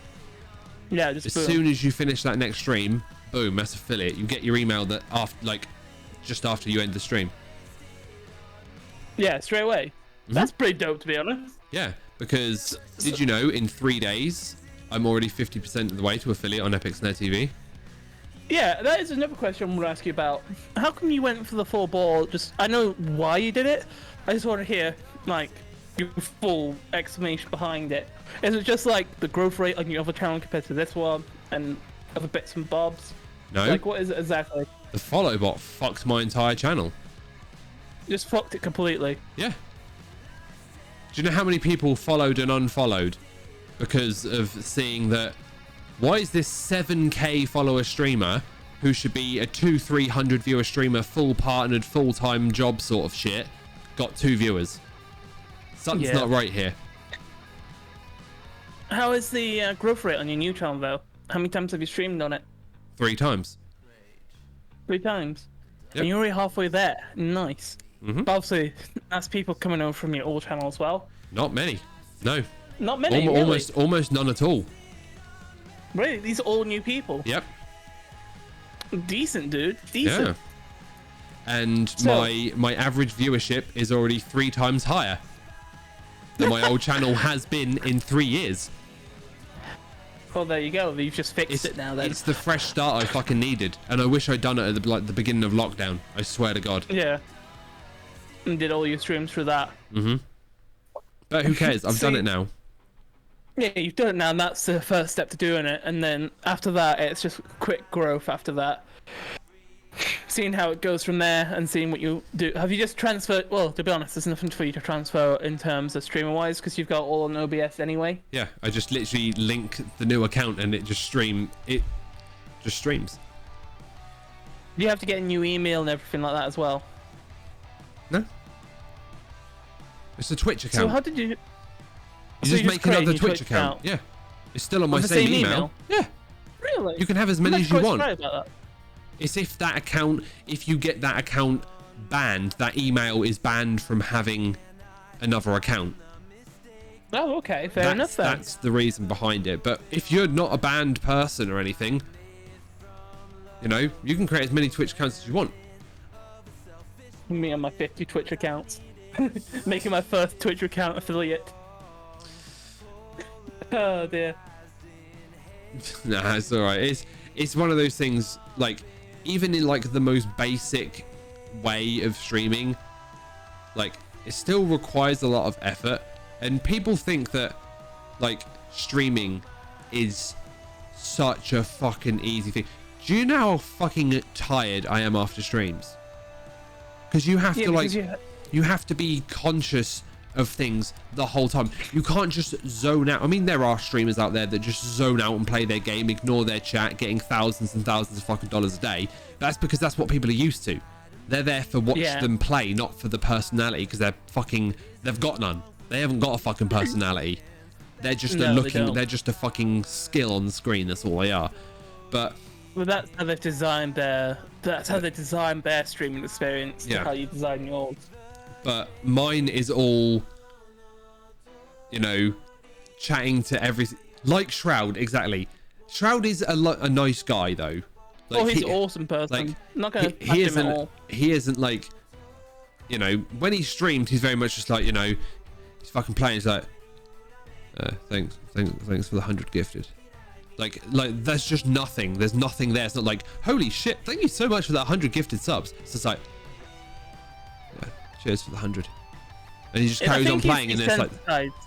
Yeah, just as boom. soon as you finish that next stream, boom, that's affiliate. You get your email that after, like, just after you end the stream. Yeah, straight away. That's pretty dope, to be honest. Yeah, because did you know in 3 days I'm already 50% of the way to affiliate on Epic Snare TV? Yeah, that is another question I'm going to ask you about. How come you went for the full ball? I know why you did it. I just want to hear, like, your full explanation behind it. Is it just, like, the growth rate on your other channel compared to this one and other bits and bobs? No. Like, what is it exactly? The follow bot fucked my entire channel. Just fucked it completely. Yeah. Do you know how many people followed and unfollowed because of seeing that? Why is this 7k follower streamer who should be a 200-300 viewer streamer, full partnered, full-time job sort of shit, got 2 viewers? Something's not right here. How is the growth rate on your new channel though? How many times have you streamed on it? 3 times. 3 times? Yep. And you're already halfway there. Nice. Mm-hmm. But obviously, that's people coming over from your old channel as well. Not many. No. Not many, Almost none at all. Really? These are all new people? Yep. Decent, dude. Decent. Yeah. And So- my average viewership is already 3 times higher than my old channel has been in 3 years. Well, there you go. You've just fixed it now then. It's the fresh start I fucking needed, and I wish I'd done it at the beginning of lockdown. I swear to God. Yeah. And did all your streams through that. Mm-hmm. But who cares? I've done it now. Yeah, you've done it now, and that's the first step to doing it. And then after that, it's just quick growth after that. Seeing how it goes from there and seeing what you do. Have you just transferred? Well, to be honest, there's nothing for you to transfer in terms of streamer-wise because you've got all on OBS anyway. Yeah, I just literally link the new account and it just streams. You have to get a new email and everything like that as well. No. It's a Twitch account. So how did you... You so just you make create another a new Twitch account. Yeah. It's still on my With the same same email. email? Yeah. Really? You can have as I'm many as you quite want. surprised about that. It's if you get that account banned, that email is banned from having another account. Oh, okay. Fair enough then. That's the reason behind it. But if you're not a banned person or anything, you know, you can create as many Twitch accounts as you want. Me and my 50 Twitch accounts. Making my first Twitch account affiliate. Oh dear. Nah, it's alright. It's one of those things, like, even in like the most basic way of streaming, like, it still requires a lot of effort. And people think that like streaming is such a fucking easy thing. Do you know how fucking tired I am after streams? Because you have to like, you have to be conscious of things the whole time. You can't just zone out. I mean, there are streamers out there that just zone out and play their game, ignore their chat, getting thousands and thousands of fucking dollars a day. That's because that's what people are used to. They're there for watch them play, not for the personality, because they've got none. They haven't got a fucking personality. They're just they're just a fucking skill on the screen. That's all they are. But that's how they've designed their streaming experience. Yeah. How you design yours. But mine is all, you know, chatting to everything. Like Shroud, exactly. Shroud is a nice guy, though. Like, he's an awesome person. Like, I'm not gonna he him at all. He isn't like, you know, when he streamed, he's very much just like, you know, he's fucking playing. He's like, thanks for the 100 gifted. Like there's just nothing. There's nothing there. It's not like, holy shit, thank you so much for that 100 gifted subs. It's just like, yeah, cheers for the 100. And he just carries on playing, and it's like,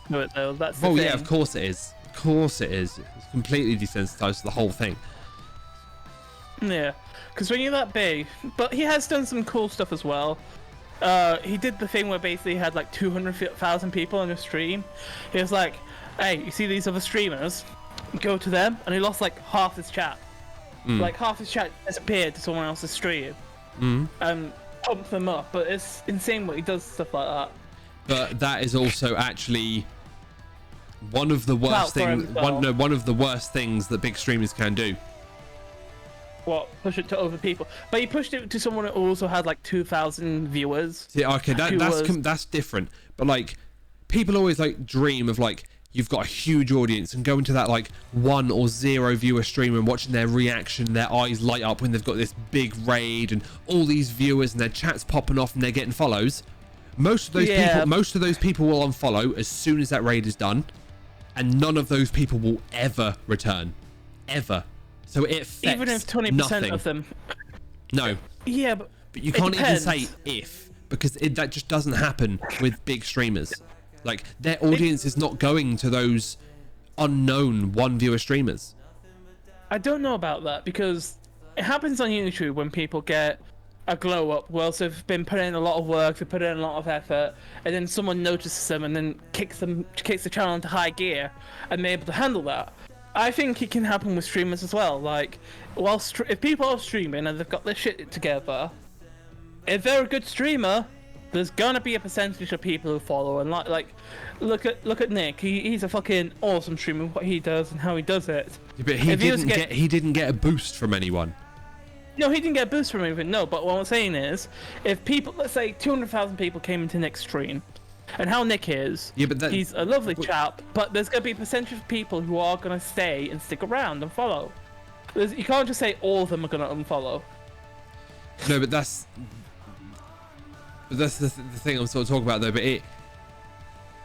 to it though. That's the thing. yeah, of course it is. Of course it is. It's completely desensitized to the whole thing. Yeah, because when you're that big, but he has done some cool stuff as well. He did the thing where basically he had like 200,000 people on a stream. He was like, hey, you see these other streamers? Go to them, and he lost like half his chat. Like half his chat disappeared to someone else's stream. And pumped them up, but it's insane what he does, stuff like that. But that is also actually one of the worst things. One of the worst things that big streamers can do. What, push it to other people? But he pushed it to someone who also had like 2,000 viewers. Yeah, okay, that's different. But like, people always like dream of like, you've got a huge audience and go into that like 1 or 0 viewer stream and watching their reaction, their eyes light up when they've got this big raid and all these viewers and their chats popping off and they're getting follows. Most of those people will unfollow as soon as that raid is done, and none of those people will ever return, ever. So it affects even if 20% of them. No. Yeah, but you can't even say if, because that just doesn't happen with big streamers. Like, their audience is not going to those unknown 1 viewer streamers. I don't know about that, because it happens on YouTube when people get a glow up. Well, so they've been putting in a lot of work, they put in a lot of effort, and then someone notices them and then kicks the channel into high gear, and they're able to handle that. I think it can happen with streamers as well. Like, if people are streaming and they've got their shit together, if they're a good streamer, there's gonna be a percentage of people who follow and like look at Nick. He's a fucking awesome streamer, what he does and how he does it. Yeah, but he didn't get a boost from anyone. No, he didn't get a boost from anything. No, but what I'm saying is, if people, let's say 200,000 people came into Nick's stream, and how Nick is, he's a lovely chap, but there's gonna be a percentage of people who are gonna stay and stick around and follow. You can't just say all of them are gonna unfollow. No, but that's the thing I'm sort of talking about, though. But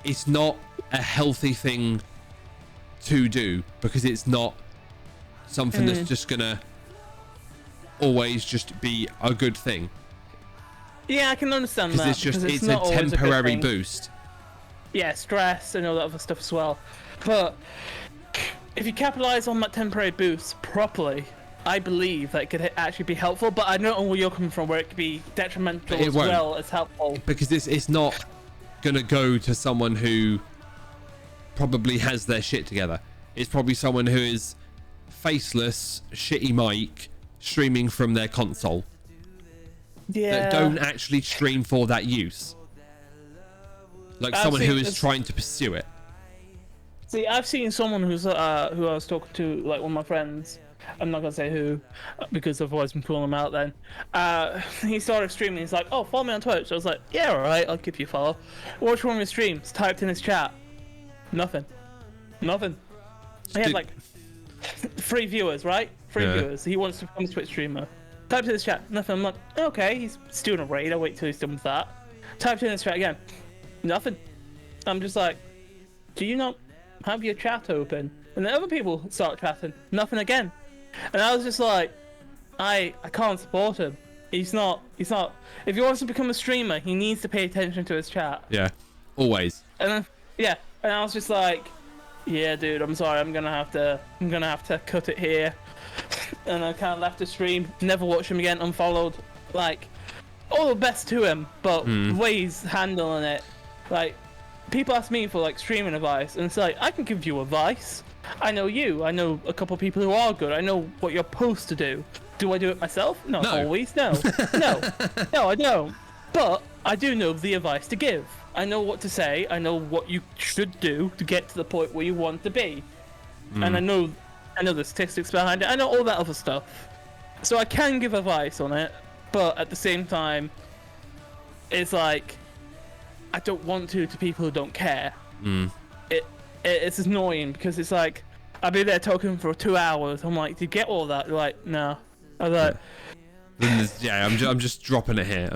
it's not a healthy thing to do, because it's not something that's just gonna always just be a good thing. Yeah, I can understand that. Because it's a temporary boost. Yeah, stress and all that other stuff as well. But if you capitalize on that temporary boost properly, I believe that it could actually be helpful. But I know where you're coming from, where it could be detrimental as well as helpful. Because it's not gonna go to someone who probably has their shit together. It's probably someone who is faceless, shitty mic, streaming from their console. Yeah. That don't actually stream for that use. Like someone who is trying to pursue it. See, I've seen someone who I was talking to, like one of my friends. I'm not gonna say who, because I've always been calling him out then. He started streaming, he's like, oh, follow me on Twitch. I was like, yeah, alright, I'll give you a follow. Watch one of his streams, typed in his chat. Nothing. He had like 3 viewers, right? 3 viewers. He wants to become a Twitch streamer. Typed in his chat, nothing. I'm like, okay, he's doing a raid, I'll wait till he's done with that. Typed in his chat again, nothing. I'm just like, do you not have your chat open? And then other people start chatting, nothing again. And I was just like, I can't support him. He's not, if he wants to become a streamer, he needs to pay attention to his chat. Yeah, always. And then, and I was just like, Yeah, dude, I'm sorry. I'm gonna have to cut it here. And I kind of left the stream. Never watched him again. Unfollowed. Like, all the best to him, but the way he's handling it, like, people ask me for like streaming advice, and it's like, I can give you advice. I know you. I know a couple of people who are good. I know what you're supposed to do. Do I do it myself? Not always. No. No, I don't. But I do know the advice to give. I know what to say. I know what you should do to get to the point where you want to be. And I know the statistics behind it. I know all that other stuff. So I can give advice on it, but at the same time, it's like, I don't want to people who don't care. It's annoying because it's like, I'll be there talking for 2 hours. I'm like, do you get all that? They're like, no. I'm like, yeah, I'm just dropping it here.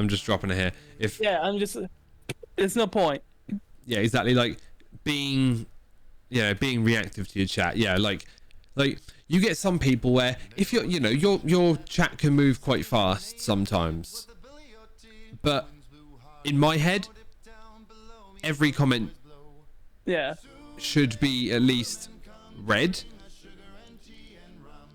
There's no point. Yeah, exactly. Like being reactive to your chat. Yeah, like you get some people where if your chat can move quite fast sometimes, but in my head, every comment should be at least read.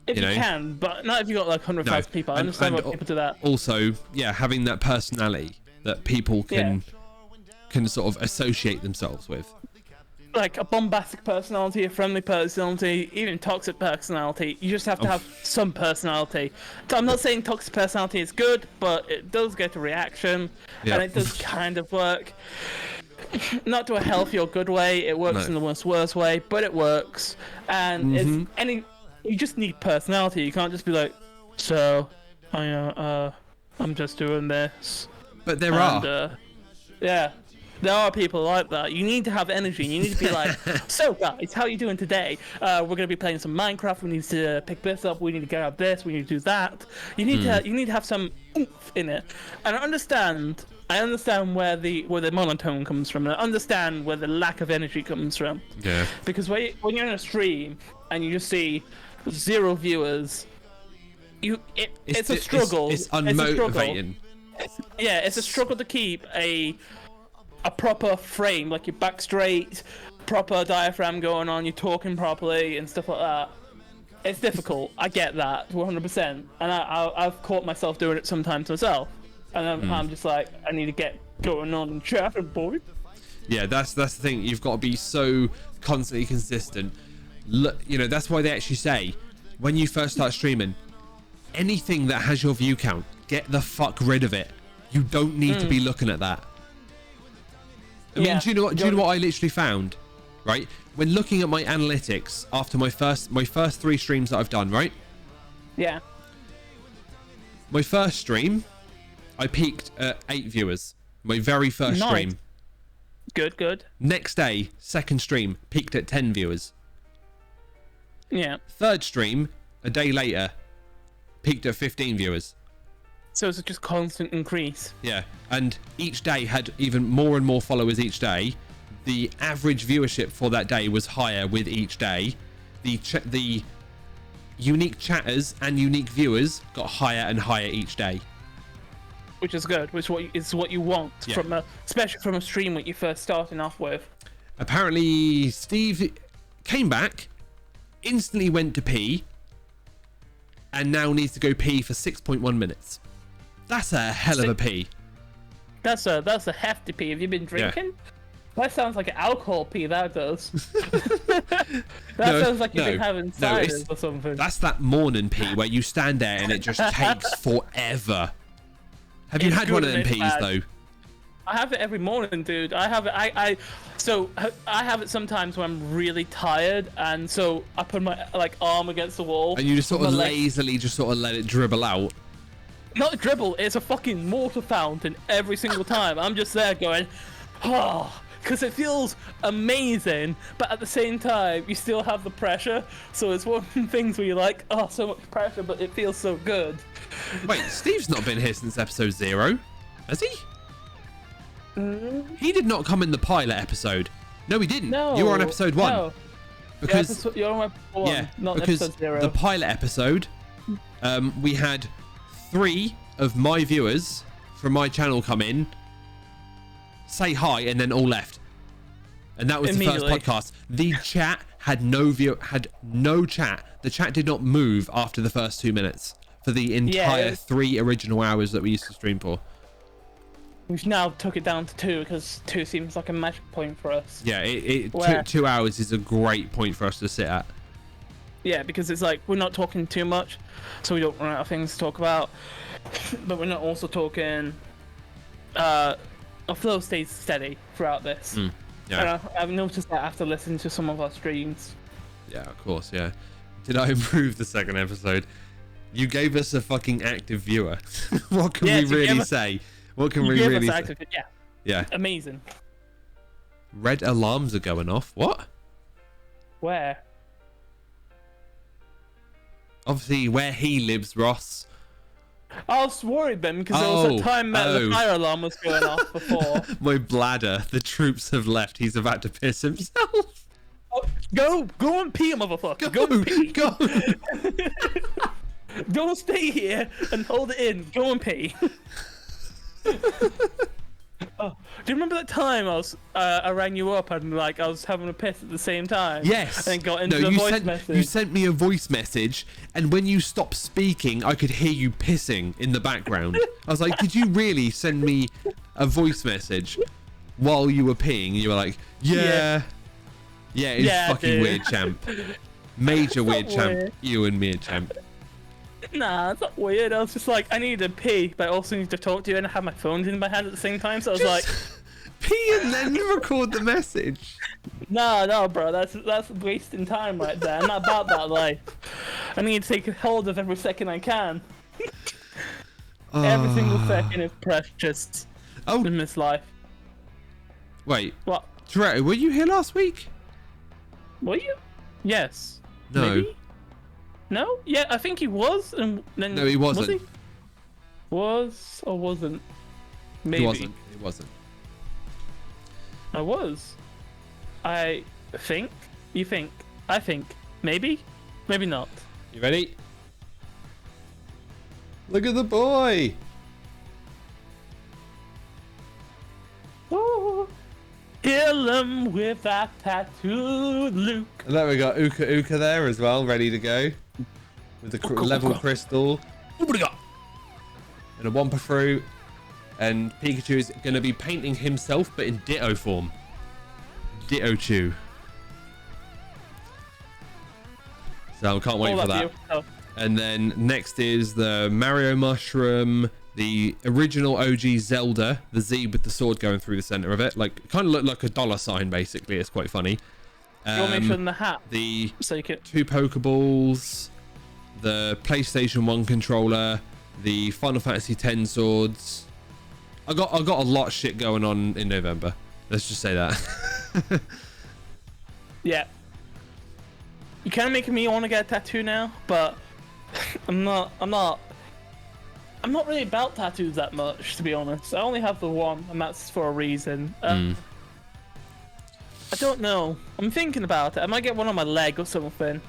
If you can, but not if you got like 100,000 people. I understand why people do that. Also, having that personality that people can sort of associate themselves with. Like a bombastic personality, a friendly personality, even toxic personality. You just have to have some personality. I'm not saying toxic personality is good, but it does get a reaction, and it does kind of work. Not to a healthy or good way. It works in the worst way, but it works. And you just need personality. You can't just be like, so, I'm just doing this. But there are. There are people like that. You need to have energy. You need to be like, so guys, how are you doing today? We're going to be playing some Minecraft. We need to pick this up. We need to grab this. We need to do that. You need to have some oomph in it. And I understand where the monotone comes from. And I understand where the lack of energy comes from. Yeah. Because when you're in a stream and you just see 0 viewers, it's a struggle. It's unmotivating. It's a struggle to keep a proper frame, like your back straight, proper diaphragm going on, you're talking properly and stuff like that. It's difficult. I get that 100%, and I've caught myself doing it sometimes myself, and I'm just like, I need to get going on and chatting, boy. Yeah, that's the thing. You've got to be so constantly consistent. That's why they actually say when you first start streaming, anything that has your view count, get the fuck rid of it. You don't need to be looking at that. I mean, do you know what I literally found? Right, when looking at my analytics after my first 3 streams that I've done, right? Yeah. My first stream, I peaked at 8 viewers. My very first stream. Good. Next day, second stream, peaked at 10 viewers. Yeah. Third stream, a day later, peaked at 15 viewers. So it's just constant increase. Yeah, and each day had even more and more followers each day. The average viewership for that day was higher with each day. The unique chatters and unique viewers got higher and higher each day. Which is good, which is what you want, especially from a stream when you're first starting off with. Apparently, Steve came back, instantly went to pee, and now needs to go pee for 6.1 minutes. That's a hell of a pee. That's a hefty pee. Have you been drinking? Yeah. That sounds like an alcohol pee, that does. Sounds like you've been having ciders or something. That's that morning pee where you stand there and it just takes forever. Have you had one of them pees though? I have it every morning, dude. I have it. I have it sometimes when I'm really tired, and so I put my arm against the wall. And you just sort of lazily just sort of let it dribble out. Not a dribble, it's a fucking water fountain every single time. I'm just there going, because it feels amazing, but at the same time, you still have the pressure. So it's one of the things where you're like, so much pressure, but it feels so good. Wait, Steve's not been here since episode 0, has he? He did not come in the pilot episode. No, he didn't. No, you were on episode 1. No. Because you're on episode 1, not because episode 0. The pilot episode, we had 3 of my viewers from my channel come in, say hi, and then all left. And that was the first podcast. The chat had no chat. The chat did not move after the first 2 minutes for the entire 3 original hours that we used to stream for. We've now took it down to 2 because 2 seems like a magic point for us. Yeah, it 2 hours is a great point for us to sit at. Yeah, because it's like we're not talking too much, so we don't run out of things to talk about. But we're not also talking. Our flow stays steady throughout this. Yeah. And I've noticed that after listening to some of our streams. Yeah, of course, yeah. Did I improve the second episode? You gave us a fucking active viewer. What can we really say? What can we really say? Yeah. Yeah. Amazing. Red alarms are going off. What? Where? Obviously, where he lives, Ross. I was worried then because there was a time that the fire alarm was going off before. My bladder. The troops have left. He's about to piss himself. Oh, go and pee, motherfucker. Go and pee. Go. Don't stay here and hold it in. Go and pee. Oh, do you remember that time I rang you up and like I was having a piss at the same time? Yes. And got into a voice message. You sent me a voice message, and when you stopped speaking, I could hear you pissing in the background. I was like, "Did you really send me a voice message while you were peeing?" And you were like, "Yeah, it's fucking weird, champ. Major weird, champ. Weird. You and me, champ." Nah, it's not weird. I was just like, I need to pee, but I also need to talk to you, and I have my phone in my hand at the same time. So I was like, pee and then record the message. No, bro, that's wasting time right there. I'm not about that life. I need to take hold of every second I can. Every single second is precious in this life. Wait. What? Toretto, were you here last week? Were you? Yes. No. Maybe? No? Yeah, I think he was, and then No, he wasn't. Was he? Was or wasn't? Maybe. He wasn't. I was. I think. You think. I think. Maybe. Maybe not. You ready? Look at the boy. Oh, kill him with that tattooed Luke. And there we got Uka there as well, ready to go. With the level crystal. And a Wumpa fruit. And Pikachu is going to be painting himself, but in Ditto form. Ditto Chew. So I can't wait for that. And then next is the Mario Mushroom, the original OG Zelda, the Z with the sword going through the center of it. Like, kind of look like a $sign, basically. It's quite funny. You want me to show them the hat? The so you can... 2 Pokeballs, the PlayStation 1 controller, the Final Fantasy X swords. I got a lot of shit going on in November. Let's just say that. Yeah. You kind of making me want to get a tattoo now, but I'm not really about tattoos that much, to be honest. I only have the one, and that's for a reason. I don't know. I'm thinking about it. I might get one on my leg or something.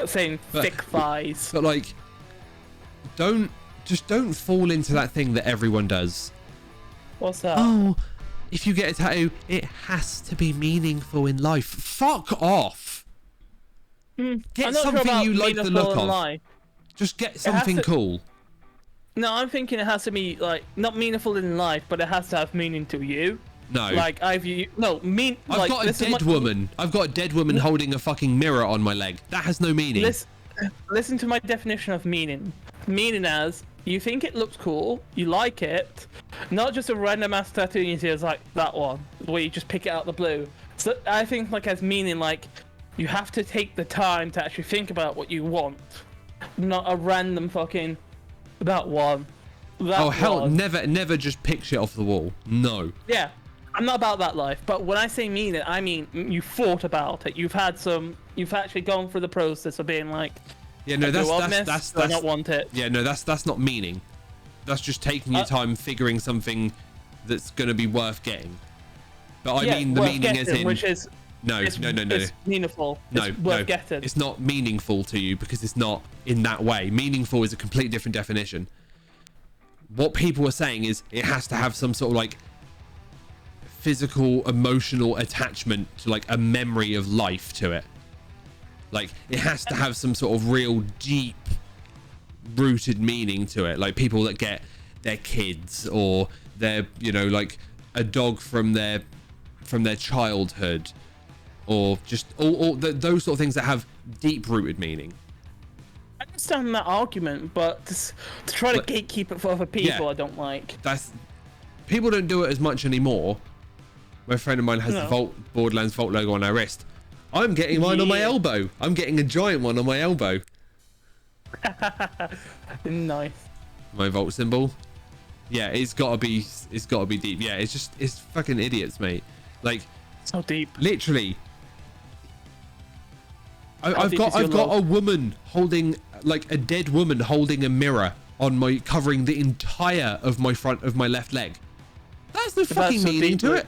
Saying thick thighs. But like, don't fall into that thing that everyone does. What's that? Oh, if you get a tattoo, it has to be meaningful in life. Fuck off. Get something you like the look of. Life. Just get something cool. No, I'm thinking it has to be like not meaningful in life, but it has to have meaning to you. No. Like I've got a dead woman. I've got a dead woman holding a fucking mirror on my leg. That has no meaning. Listen to my definition of meaning. Meaning as you think it looks cool, you like it, not just a random ass tattoo you see as like that one, where you just pick it out of the blue. So I think like as meaning like you have to take the time to actually think about what you want, not a random fucking that one. Never just pick shit off the wall. No. Yeah. I'm not about that life, but when I say mean it, I mean you thought about it. You've actually gone through the process of being like, yeah, no, that's I don't want it. Yeah, no, that's not meaning. That's just taking your time figuring something that's going to be worth getting. But I mean the meaning as in, which is no. It's meaningful. It's worth getting. It's not meaningful to you because it's not in that way. Meaningful is a completely different definition. What people are saying is it has to have some sort of like physical, emotional attachment to like a memory of life to it. Like it has to have some sort of real deep rooted meaning to it. Like people that get their kids or their, you know, like a dog from their childhood, or just all those sort of things that have deep rooted meaning. I understand that argument, but to try to gatekeep it for other people, I don't like. People don't do it as much anymore. My friend of mine has the Borderlands Vault logo on her wrist. I'm getting mine on my elbow. I'm getting a giant one on my elbow. Nice. My Vault symbol. Yeah, it's gotta be deep. Yeah, it's fucking idiots, mate. Like, so deep. Literally. I've got a woman holding, like a dead woman holding a mirror on covering the entire of my front of my left leg. That's the fucking meaning to it.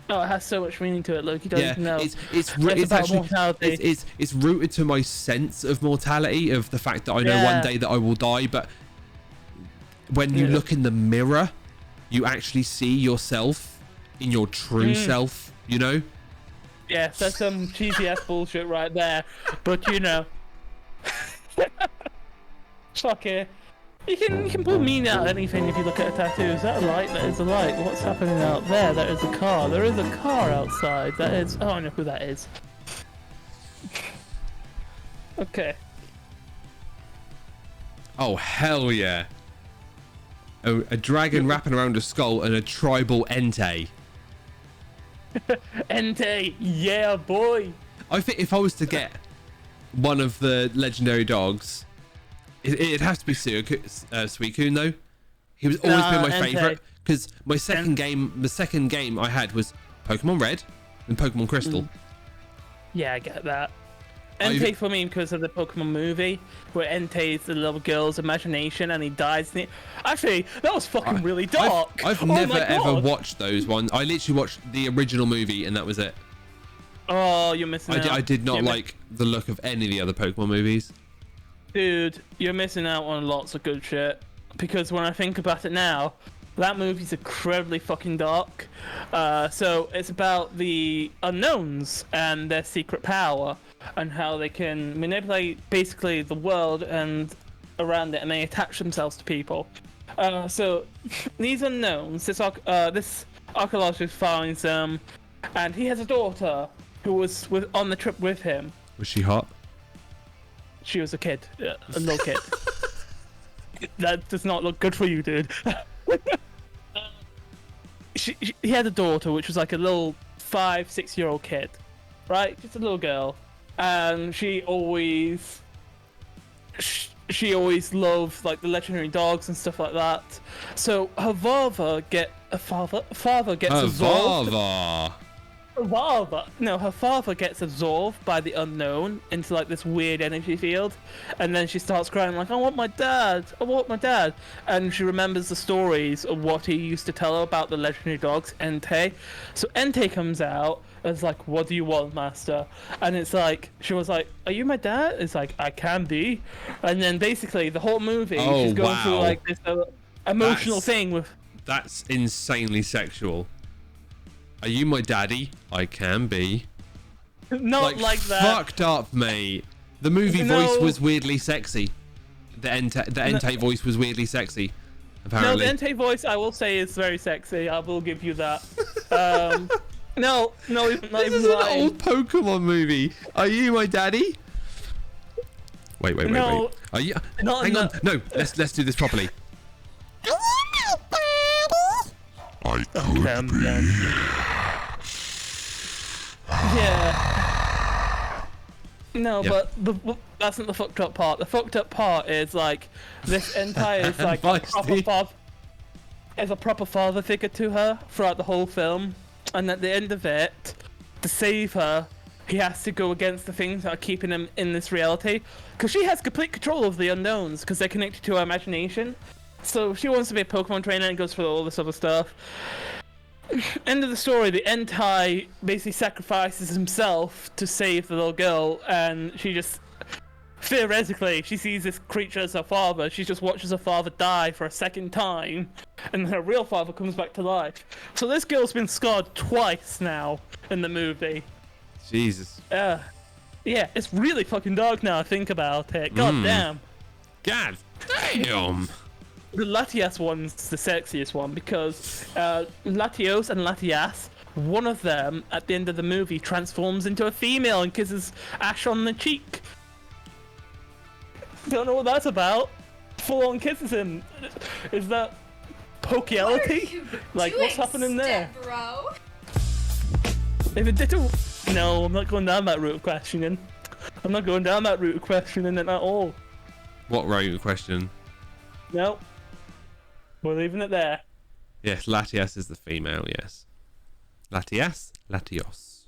Oh, it has so much meaning to it, Luke. You don't even know. It's actually mortality. It's rooted to my sense of mortality, of the fact that I know one day that I will die. But when you look in the mirror, you actually see yourself in your true self. You know. Yeah, that's some cheesy ass bullshit right there. But you know, fuck it. You can pull meaning out of anything if you look at a tattoo. Is that a light? That is a light. What's happening out there? That is a car. There is a car outside. That is. Oh, I know who that is. Okay. Oh hell yeah! Oh, a dragon wrapping around a skull and a tribal entei. Entei, yeah, boy. I think if I was to get one of the legendary dogs, it'd have to be Suicune though. He was always been my favorite, because my second game I had was Pokemon Red and Pokemon Crystal. Yeah, I get that. Entei for me because of the Pokemon movie, where Entei is the little girl's imagination and he dies. Actually, that was fucking really dark. I've never ever watched those ones. I literally watched the original movie and that was it. Oh, you're missing out. I did not like the look of any of the other Pokemon movies. Dude, you're missing out on lots of good shit. Because when I think about it now, that movie's incredibly fucking dark. So it's about the unknowns and their secret power, and how they can manipulate basically the world and around it, and they attach themselves to people. So these unknowns, this archaeologist finds them, and he has a daughter who was on the trip with him. Was she hot? She was a kid, a little kid. That does not look good for you, dude. He had a daughter, which was like a little 5-6-year-old kid, right? Just a little girl, and she always loved like the legendary dogs and stuff like that. So her father gets absorbed. Her father gets absorbed by the unknown into like this weird energy field, and then she starts crying like, I want my dad, and she remembers the stories of what he used to tell her about the legendary dogs, Entei. So Entei comes out and is like, what do you want, master? And it's like, she was like, are you my dad? It's like, I can be. And then basically the whole movie she's going through like this emotional thing with. That's insanely sexual. Are you my daddy? I can be. Not like that. Fucked up, mate. The movie voice was weirdly sexy. The Entei voice was weirdly sexy, apparently. No, the Entei voice, I will say, is very sexy. I will give you that. No, not even This is an old Pokemon movie. Are you my daddy? Wait. Are you? Hang on. No, let's do this properly. I could be. Yeah. No, but that's not the fucked up part. The fucked up part is like this entire is like a proper father figure to her throughout the whole film, and at the end of it, to save her, he has to go against the things that are keeping him in this reality, because she has complete control of the unknowns because they're connected to her imagination. So she wants to be a Pokemon trainer and goes for all this other stuff. End of the story, the Entei basically sacrifices himself to save the little girl, and she just theoretically, if she sees this creature as her father, she just watches her father die for a second time, and her real father comes back to life. So this girl's been scarred twice now in the movie. Jesus. Yeah, it's really fucking dark now I think about it. God damn. God damn. The Latias one's the sexiest one because Latios and Latias, one of them at the end of the movie transforms into a female and kisses Ash on the cheek. Don't know what that's about. Full on kisses him. Is that pokeality? Like, what's happening there? Bro? If it didn't... No, I'm not going down that route of questioning. I'm not going down that route of questioning it at all. What route question? No. We're leaving it there. Yes, Latias is the female, yes. Latias, Latios.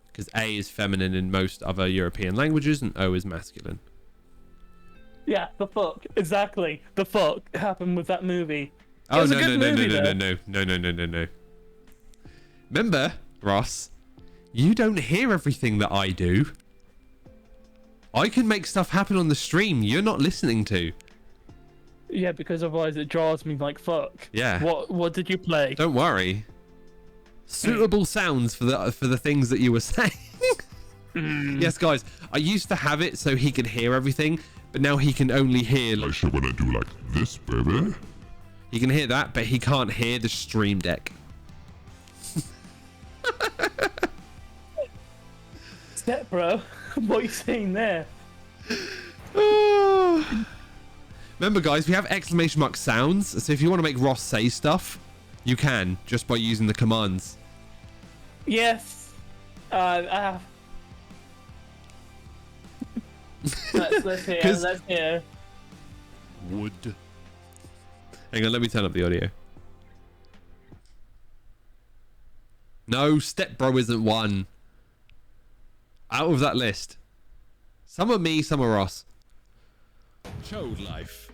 Because A is feminine in most other European languages and O is masculine. Yeah, the fuck. Exactly. The fuck happened with that movie. Oh, was a no, good no, no, movie, no, though. no. Remember, Ross, you don't hear everything that I do. I can make stuff happen on the stream you're not listening to. Yeah, because otherwise it draws me like fuck. Yeah. What did you play? Don't worry. Suitable sounds for the things that you were saying. Yes, guys, I used to have it so he could hear everything, but now he can only hear... I should wanna do like this, baby. He can hear that, but he can't hear the stream deck. Step bro, what are you saying there? Remember, guys, we have exclamation mark sounds, so if you want to make Ross say stuff, you can, just by using the commands. Yes. I have. Let's hear. Wood. Hang on, let me turn up the audio. No, Step Bro isn't one. Out of that list. Some are me, some are Ross. Chode life.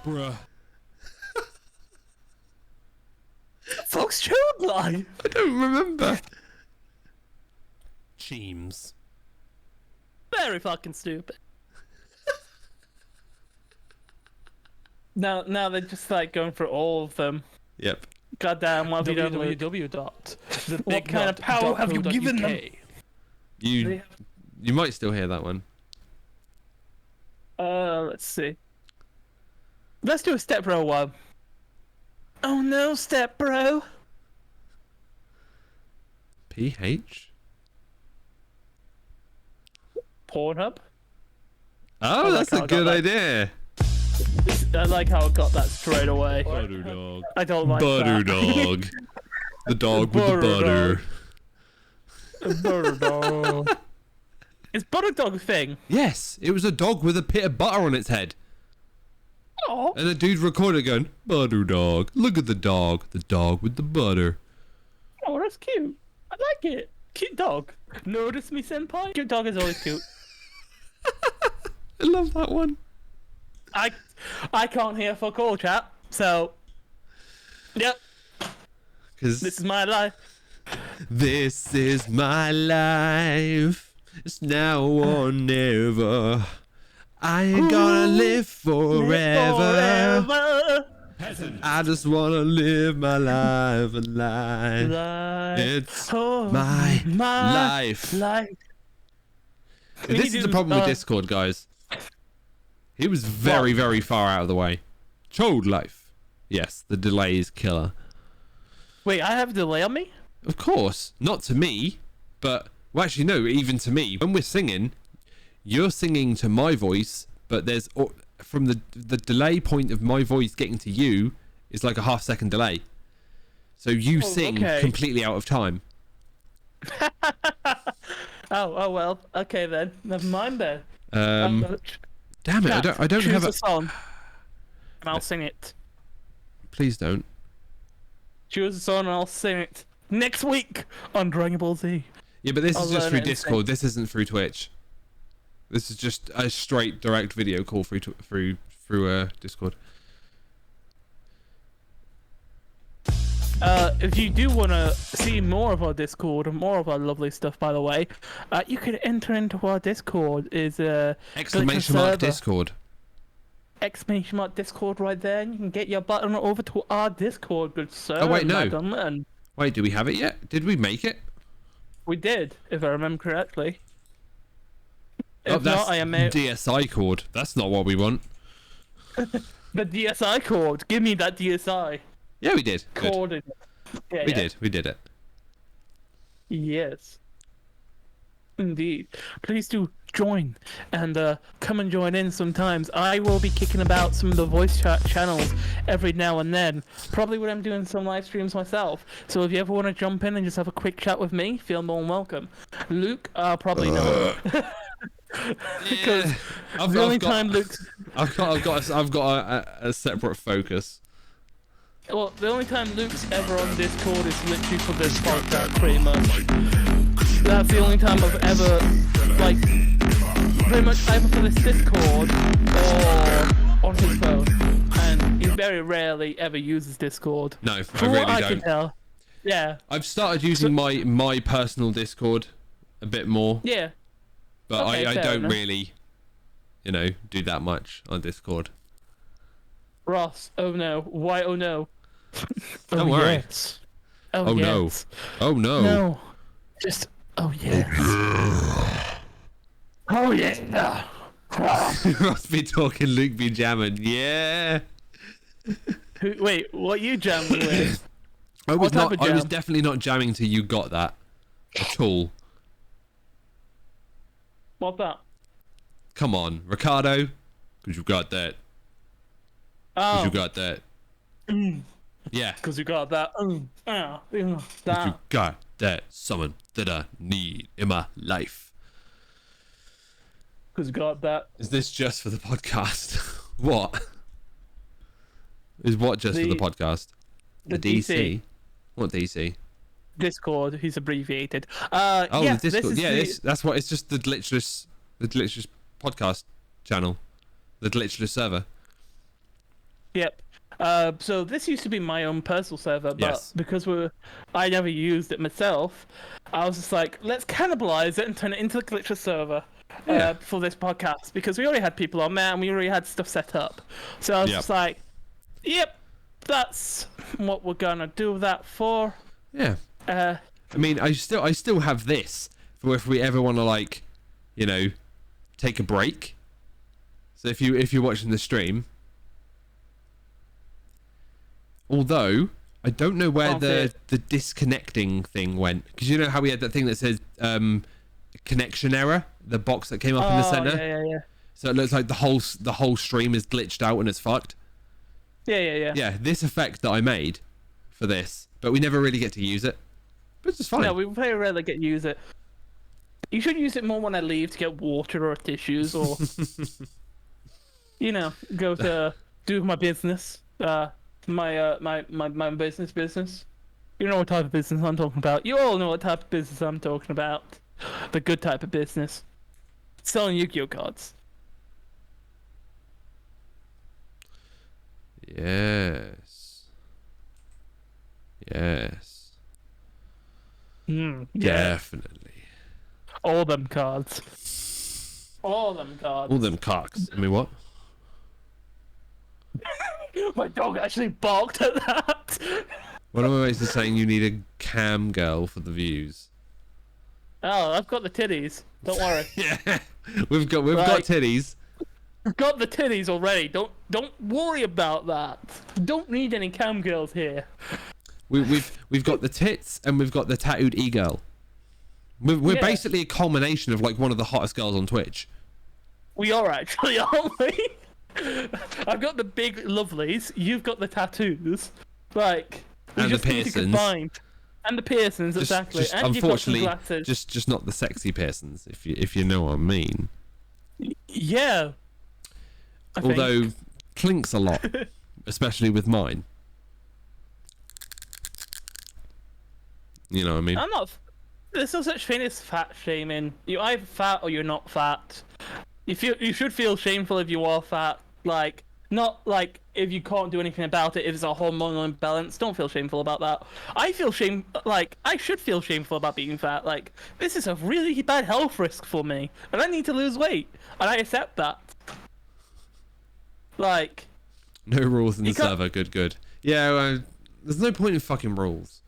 Bruh. Fox Chode Life. I don't remember. Cheems. Very fucking stupid. Now they're just like going for all of them. Yep. Goddamn, what have you done with what kind of power have you given them? You might still hear that one. Let's see. Let's do a Step Bro one. Oh no, Step Bro. PH? Pornhub? Oh, that's a good idea. I like how I got that straight away. Butter dog. I don't like Butter that. dog. The dog with the butter. Butter dog. Is butter dog a thing? Yes, it was a dog with a pit of butter on its head. Oh. And a dude recorded going, butter dog. Look at the dog with the butter. Oh, that's cute. I like it. Cute dog. Notice me, senpai? Cute dog is always cute. I love that one. I can't hear fuck all, chat. So, yep. Because This is my life. this is my life. It's now or never. I ain't gonna live forever. I just wanna live my life alive. It's my life. This is the problem with Discord, guys. He was very, very far out of the way. Chode life. Yes, the delay is killer. Wait, I have a delay on me? Of course, not to me, but well, actually, no, even to me. When we're singing, you're singing to my voice, but there's from the delay point of my voice getting to you is like a half-second delay. So you sing completely out of time. Oh well. Okay then. Never mind then. Damn it! I don't have a song, and I'll sing it. Please don't. Choose a song, and I'll sing it next week on Dragon Ball Z. Yeah, but this I'll is just learn through it and Discord. This isn't through Twitch. This is just a straight direct video call through Discord. if you do want to see more of our Discord and more of our lovely stuff, by the way, you can enter into our Discord. Is Exclamation mark Discord. Exclamation mark Discord right there, and you can get your button over to our Discord, good sir. Oh wait, no. Madam, and Wait, do we have it yet? Did we make it? we did, if I remember correctly. Oh, If that's not, I am DSI cord. That's not what we want. the DSI cord. Give me that DSI Yeah, we did. Good. coordinate. Yeah, We yeah. did. We did it. Yes. Indeed. Please do join and come and join in sometimes. I will be kicking about some of the voice chat channels every now and then. Probably when I'm doing some live streams myself. So if you ever want to jump in and just have a quick chat with me, feel more than welcome. Luke, probably not. Because the only time Luke's... I've got a separate focus. Well, the only time Luke's ever on Discord is literally for this podcast, pretty much. That's the only time I've ever, like, pretty much either for this Discord or on his phone. And he very rarely ever uses Discord. No, I From what really I can don't. tell. Yeah. I've started using my personal Discord a bit more, Yeah. but Okay, I fair don't enough. really, do that much on Discord. Ross, oh no. Why oh no? Don't worry. Yes. Oh, no. yes. Oh no. No. Just, oh yes. Oh yeah. Must be talking Luke be jamming. Yeah. Wait, what you jamming with? I was What type not. of I was jam? definitely not jamming till you got that at all. What's that? Come on, Ricardo, because you got that. Because Oh, you got that. Yeah. because you got that. Because That. you got that. Someone that I need in my life. Because you got that. Is this just for the podcast? What? Is what just for the The- podcast? The DC. What DC? Discord, he's abbreviated. Oh, yeah, the Discord. This is Yeah, the- that's what. It's just the Glitchless podcast channel, the Glitchless server. Yep. So this used to be my own personal server, but Yes. because I never used it myself, I was just like, let's cannibalize it and turn it into the Glitchless server Yeah. for this podcast, because we already had people on there and we already had stuff set up. So I was Yep. just like, yep, that's what we're gonna do that for. Yeah. Uh, I mean, I still have this for if we ever want to take a break. So if you're watching the stream, although I don't know where Can't see it. the disconnecting thing went, because you know how we had that thing that says connection error, the box that came up in the center. Yeah. So it looks like the whole stream is glitched out and it's fucked. Yeah. Yeah, this effect that I made for this, but we never really get to use it. But it's just fine. No, we very rarely get to use it. You should use it more when I leave to get water or tissues or, go to do my business. My business. You know what type of business I'm talking about. You all know what type of business I'm talking about. The good type of business. Selling Yu-Gi-Oh cards. Yes. Yeah. Definitely. All them cards. All them cards. All them cocks. I mean, what? My dog actually barked at that. One of my mates is saying you need a cam girl for the views. Oh, I've got the titties. Don't worry. Yeah, we've got Right. titties. I've got the titties already. Don't worry about that. Don't need any cam girls here. We've got the tits and we've got the tattooed e-girl. We're Yeah. basically a culmination of like one of the hottest girls on Twitch. We are actually, aren't we? I've got the big lovelies. You've got the tattoos. Like, we And the just need to piercings. combine. And the piercings, exactly. Just and you've got some unfortunately, glasses. just not the sexy piercings, if you know what I mean. Yeah. I think. Although clinks a lot, especially with mine. You know what I mean? I'm not. There's no such thing as fat shaming. You're either fat or you're not fat. You should feel shameful if you are fat. Like, Not like if you can't do anything about it, if it's a hormonal imbalance, don't feel shameful about that. I should feel shameful about being fat. Like, this is a really bad health risk for me, and I need to lose weight, and I accept that. Like... No rules in the server, good. Yeah, there's no point in fucking rules.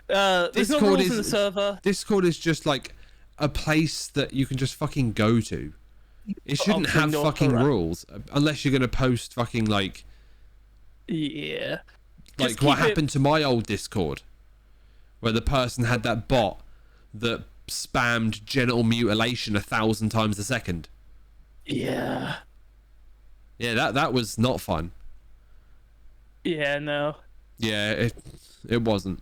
There's no rules in the server. Discord is just like a place that you can just fucking go to. It shouldn't have fucking rules unless you're gonna post fucking like. Yeah. Like what happened to my old Discord, where the person had that bot that spammed genital mutilation 1,000 times a second. Yeah. Yeah, that was not fun. Yeah, no. Yeah, it wasn't.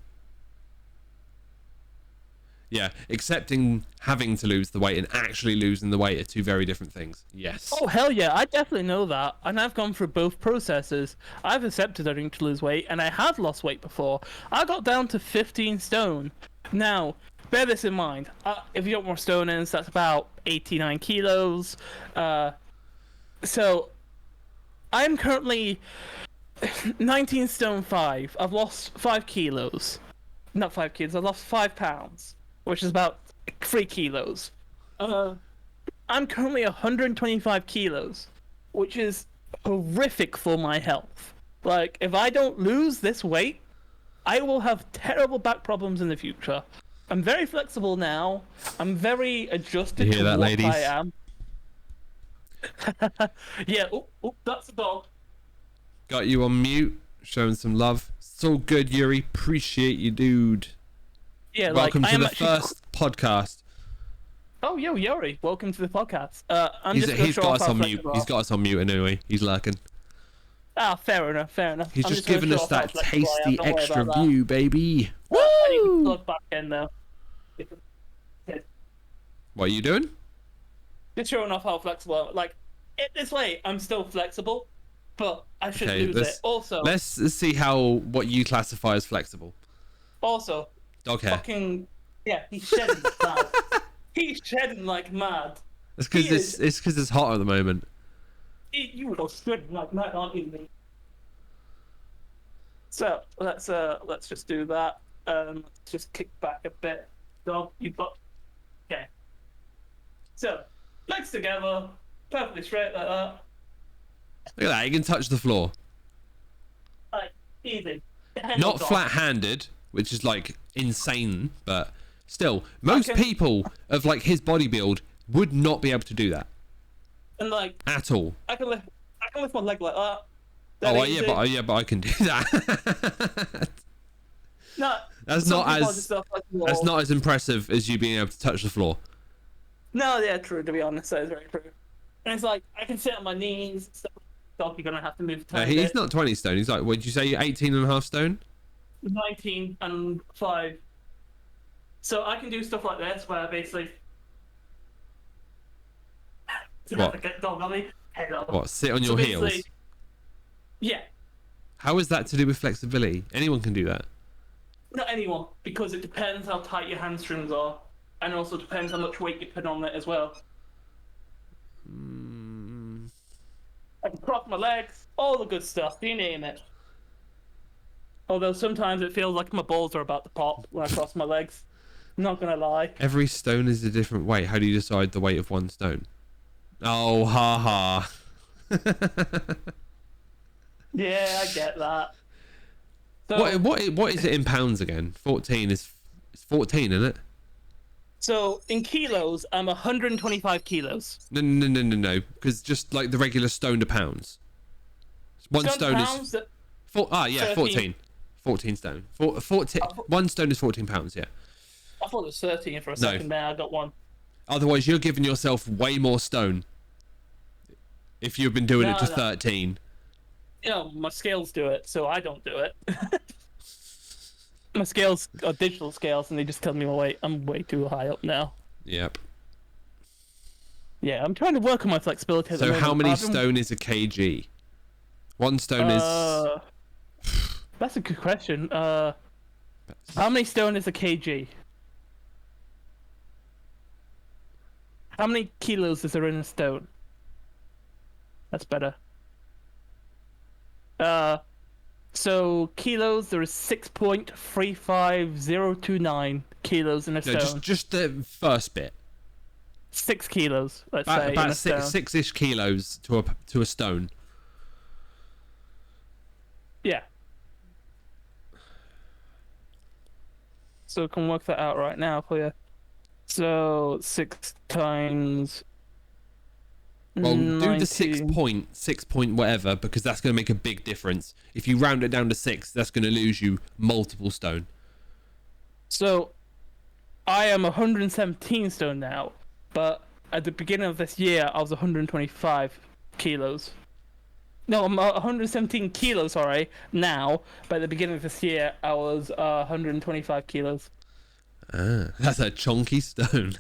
Yeah, accepting having to lose the weight and actually losing the weight are two very different things. Yes. Oh, hell yeah, I definitely know that. And I've gone through both processes. I've accepted I need to lose weight, and I have lost weight before. I got down to 15 stone. Now, bear this in mind. If you don't want stonings, that's about 89 kilos. So, I'm currently 19 stone 5. I've lost 5 kilos. Not 5 kilos, I've lost 5 pounds. Which is about 3 kilos. I'm currently 125 kilos, which is horrific for my health. Like, if I don't lose this weight, I will have terrible back problems in the future. I'm very flexible now. I'm very adjusted to what I am. Yeah, oh, that's a dog. Got you on mute, showing some love. It's all good, Yuri. Appreciate you, dude. Yeah, welcome to the first podcast. Oh, yo, Yuri, welcome to the podcast. He's got us on mute. He's got us on mute anyway. He's lurking. Ah, fair enough. He's just giving us that tasty extra view, baby. Woo! I need to plug back in though. What are you doing? Just showing off how flexible. Like, this way, I'm still flexible, but I should lose it. Also, let's see what you classify as flexible. Also, dog hair. Fucking yeah, he's shedding like mad. He's shedding like mad. It's because it's hot at the moment. You are shedding like mad, aren't you, mate? So let's just do that. Let's just kick back a bit. Dog, you got okay. So legs together, perfectly straight like that. Look at that, you can touch the floor. Like easy. Not flat-handed, which is like insane, but still, most people of like his body build would not be able to do that. And like at all. I can lift my leg like that. But I can do that. No, that's not as impressive as you being able to touch the floor. No, yeah, true. To be honest, that is very true. And it's like I can sit on my knees. Stuff. Dog, you're gonna have to move. He's not 20 stone. He's like, what did you say? You're 18.5 stone. 19 and 5. So I can do stuff like this where basically. What? Sit on your heels? Yeah. How is that to do with flexibility? Anyone can do that. Not anyone, because it depends how tight your hamstrings are, and also depends how much weight you put on it as well. I can cross my legs, all the good stuff, you name it. Although sometimes it feels like my balls are about to pop when I cross my legs. I'm not gonna lie. Every stone is a different weight. How do you decide the weight of one stone? Oh, ha. Yeah, I get that. So, what is it in pounds again? 14 is 14, isn't it? So in kilos, I'm 125 kilos. No. Because just like the regular stone to pounds. One stone is 14. 14 stone. 1 stone is 14 pounds. Yeah. I thought it was 13 for a second there. I got one. Otherwise, you're giving yourself way more stone. If you've been doing it to 13. You know, my scales do it, so I don't do it. My scales are digital scales, and they just tell me my weight. I'm way too high up now. Yep. Yeah, I'm trying to work on my flexibility. So how many stone is a kg? 1 stone is... That's a good question. How many stone is a kg? How many kilos is there in a stone? That's better. So kilos, there is 6.35029 kilos in a No, stone. just the first bit. 6 kilos, let's say. in About a stone. six-ish kilos to a stone. Yeah. So I can work that out right now for you. So 6 times. Well, do the 90. 6 point whatever, because that's going to make a big difference. If you round it down to 6, that's going to lose you multiple stone. So I am 117 stone now, but at the beginning of this year I was 125 kilos. No, I'm 117 kilos, sorry, now, but at the beginning of this year I was 125 kilos. Ah, that's a chunky stone.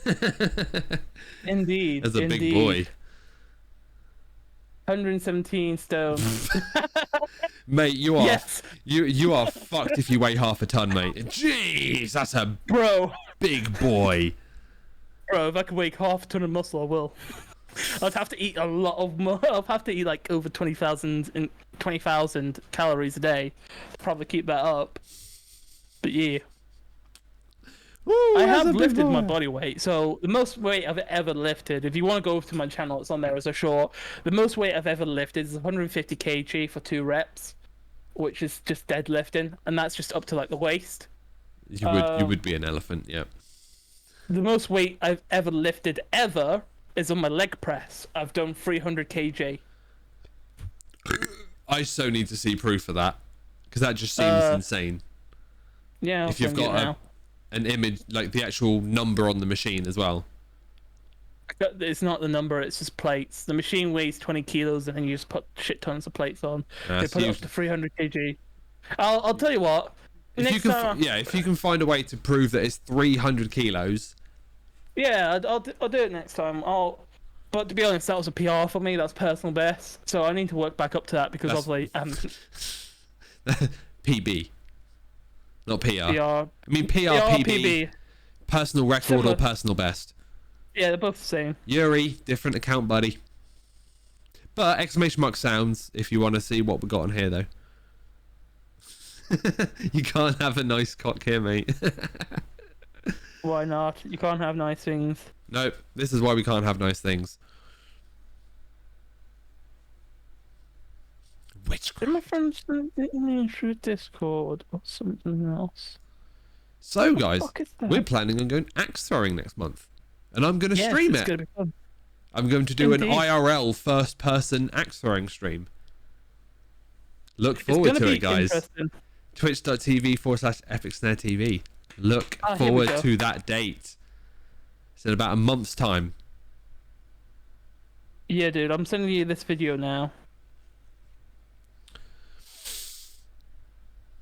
Indeed. That's a big boy. 117 stone. Mate, you are Yes. you are fucked if you weigh half a ton, mate. Jeez, that's a Bro, big boy. if I could weigh half a ton of muscle, I will. I'd have to eat a lot of I'd have to eat like over 20,000 calories a day to probably keep that up. But yeah. Woo, I that's have a big lifted my boy. body weight. So the most weight I've ever lifted, if you want to go over to my channel, it's on there as a short. The most weight I've ever lifted is 150 kg for 2 reps, which is just deadlifting, and that's just up to like the waist. You would be an elephant, yeah. The most weight I've ever lifted ever is on my leg press. I've done 300 kg. I so need to see proof of that, because that just seems insane. Yeah, If you've got an image, like the actual number on the machine as well. It's not the number, it's just plates. The machine weighs 20 kilos and then you just put shit tons of plates on. They so put it you- up to 300 kg. I'll tell you what. If you can find a way to prove that it's 300 kilos. Yeah, I'll do it next time. But to be honest, that was a PR for me. That's personal best. So I need to work back up to that because obviously PB. Not PR. PR. I mean PR, PB. PB. Personal record Similar. or personal best. Yeah, they're both the same. Yuri, different account, buddy. But exclamation mark sounds if you want to see what we got on here, though. You can't have a nice cock here, mate. Why not? You can't have nice things. Nope, this is why we can't have nice things. Witchcraft. Did my friends send me through Discord or something else? So, guys, fuck is that? we're planning on going axe throwing next month. And I'm going to Yes, stream it's it. gonna be fun. I'm going to do Indeed. an IRL first-person axe throwing stream. Look It's forward gonna to be it, guys. interesting. Twitch.tv/EpicSnareTV. Look Here we forward go. to that date. It's in about a month's time. Yeah, dude, I'm sending you this video now.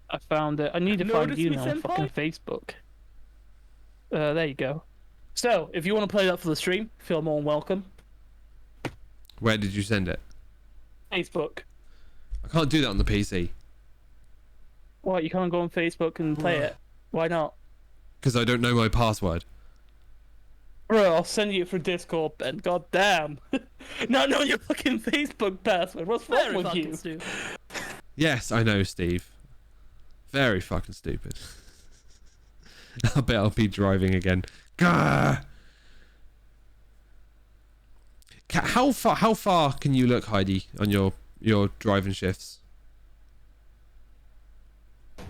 I found it. I need to find Notice you me, now on senpai? fucking Facebook. There you go. So, if you want to play that for the stream, feel more than welcome. Where did you send it? Facebook. I can't do that on the PC. What, you can't go on Facebook and play it? Why not? Because I don't know my password. Bro, I'll send you it through Discord then. God damn. Not knowing your fucking Facebook password. What's wrong Very with fucking you? stupid. Yes, I know, Steve. Very fucking stupid. I bet I'll be driving again. Gah! How far can you look, Heidi, on your driving shifts?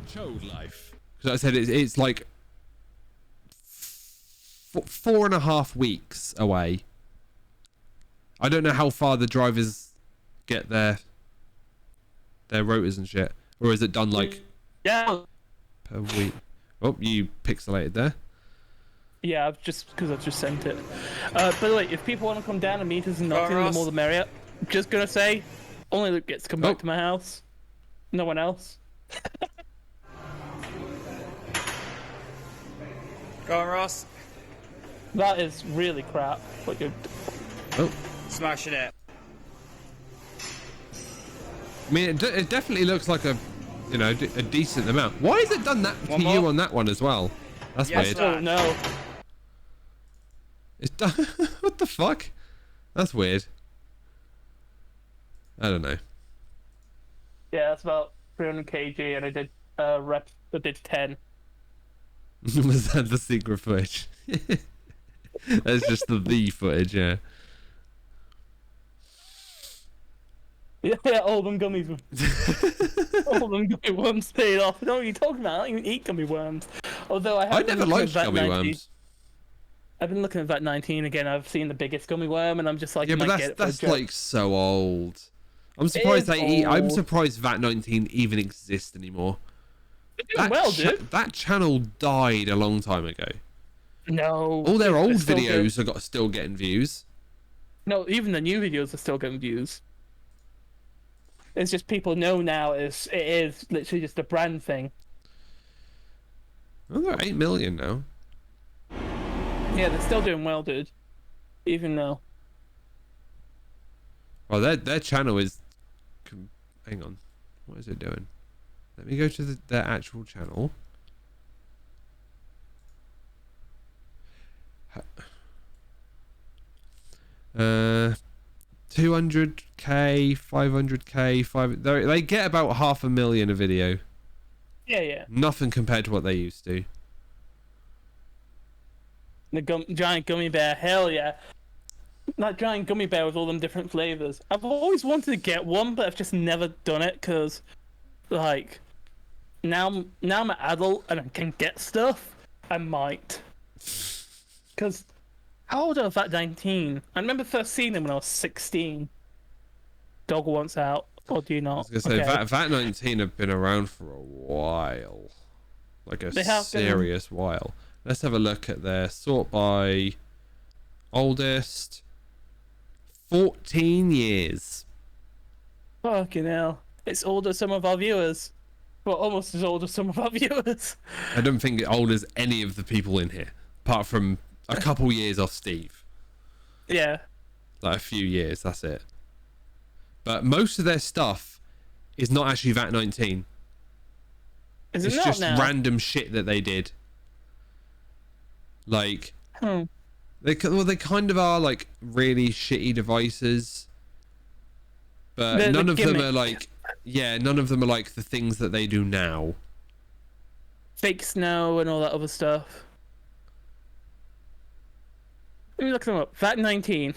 Chode life. Because I said it's like 4.5 weeks away. I don't know how far the drivers get their rotors and shit, or is it done like Yeah. per week? Oh, you pixelated there. Yeah, I've just sent it. By the way, if people want to come down and meet us in Nottingham, the Ross. more the merrier. Just gonna say, only Luke gets to come Oh. back to my house. No one else. Go on, Ross. That is really crap. What you're... Oh, Smashing it. I mean, it definitely looks like a decent amount. Why has it done that to One you more? on that one as well? That's Yes, weird. sir. Oh no. It's done. What the fuck? That's weird. I don't know. Yeah, that's about 300 kg, and I did reps. I did 10. Was that the secret footage? That's just the footage, yeah. Yeah, all them gummies. All them gummy worms paid off. I don't know what you're talking about. I don't even eat gummy worms. Although I never liked gummy worms. I've been looking at VAT 19 again. I've seen the biggest gummy worm, and I'm just like, Yeah, but that's like so old. I'm surprised I'm surprised VAT 19 even exists anymore. They're doing well, dude. That channel died a long time ago. No. All their old videos are still getting views. No, even the new videos are still getting views. It's just people know now it is literally just a brand thing. Oh, they're 8 million now. Yeah, they're still doing well, dude. Even though. Well, their channel is. Hang on, what is it doing? Let me go to their actual channel. 200k, 500k, they get about 500,000 a video. Yeah. Nothing compared to what they used to. The giant gummy bear, hell yeah. That giant gummy bear with all them different flavors. I've always wanted to get one, but I've just never done it because, like, now I'm an adult and I can get stuff. I might. Because how old was that? 19. I remember first seeing them when I was 16. Dog wants out, or do you not? I was gonna say VAT 19 have been around for a while, like a serious while. Let's have a look at their sort by oldest. 14 years. Fucking hell. It's older than some of our viewers. Well, almost as old as some of our viewers. I don't think it's old as any of the people in here, apart from a couple years off Steve. Yeah. Like a few years, that's it. But most of their stuff is not actually VAT 19. Is it it's not just now? random shit that they did. Like, they kind of are like really shitty devices, but none of them are like, none of them are like the things that they do now. Fake snow and all that other stuff. Let me look them up. VAT 19.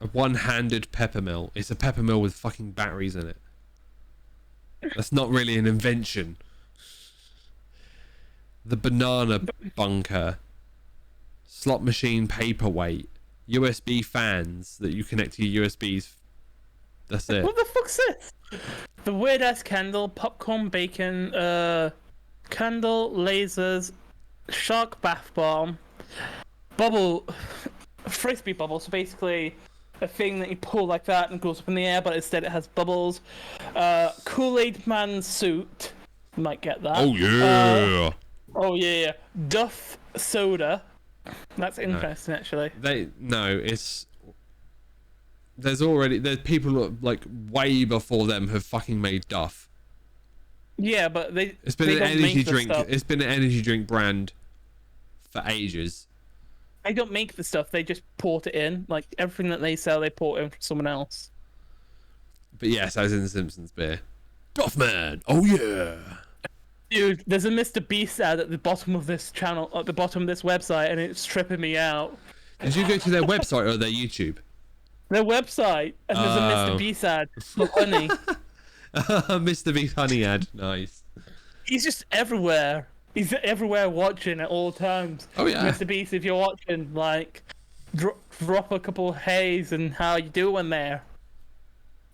A one-handed pepper mill. It's a pepper mill with fucking batteries in it. That's not really an invention. The banana bunker. Slot machine paperweight. USB fans that you connect to your USBs. That's it. What the fuck's this? The weird ass candle, popcorn, bacon, candle, lasers, shark bath bomb, bubble, frisbee bubble. So basically, a thing that you pull like that and goes up in the air, but instead it has bubbles. Kool-Aid Man suit. You might get that. Oh yeah. Duff soda. That's interesting, actually. There's people that, like, way before them have fucking made Duff. Yeah, but it's been an energy drink. It's been an energy drink brand for ages. They don't make the stuff, they just port it in. Like, everything that they sell, they port in from someone else. But yes, as in the Simpsons beer. Duffman! Oh yeah! Dude, there's a Mr. Beast ad at the bottom of this channel, at the bottom of this website, and it's tripping me out. Did you go to their website or their YouTube? Their website, and there's a Mr. Beast ad for honey. Mr. Beast honey ad, nice. He's just everywhere. He's everywhere watching at all times. Oh yeah. Mr. Beast, if you're watching, like, drop a couple haze and how you doing there.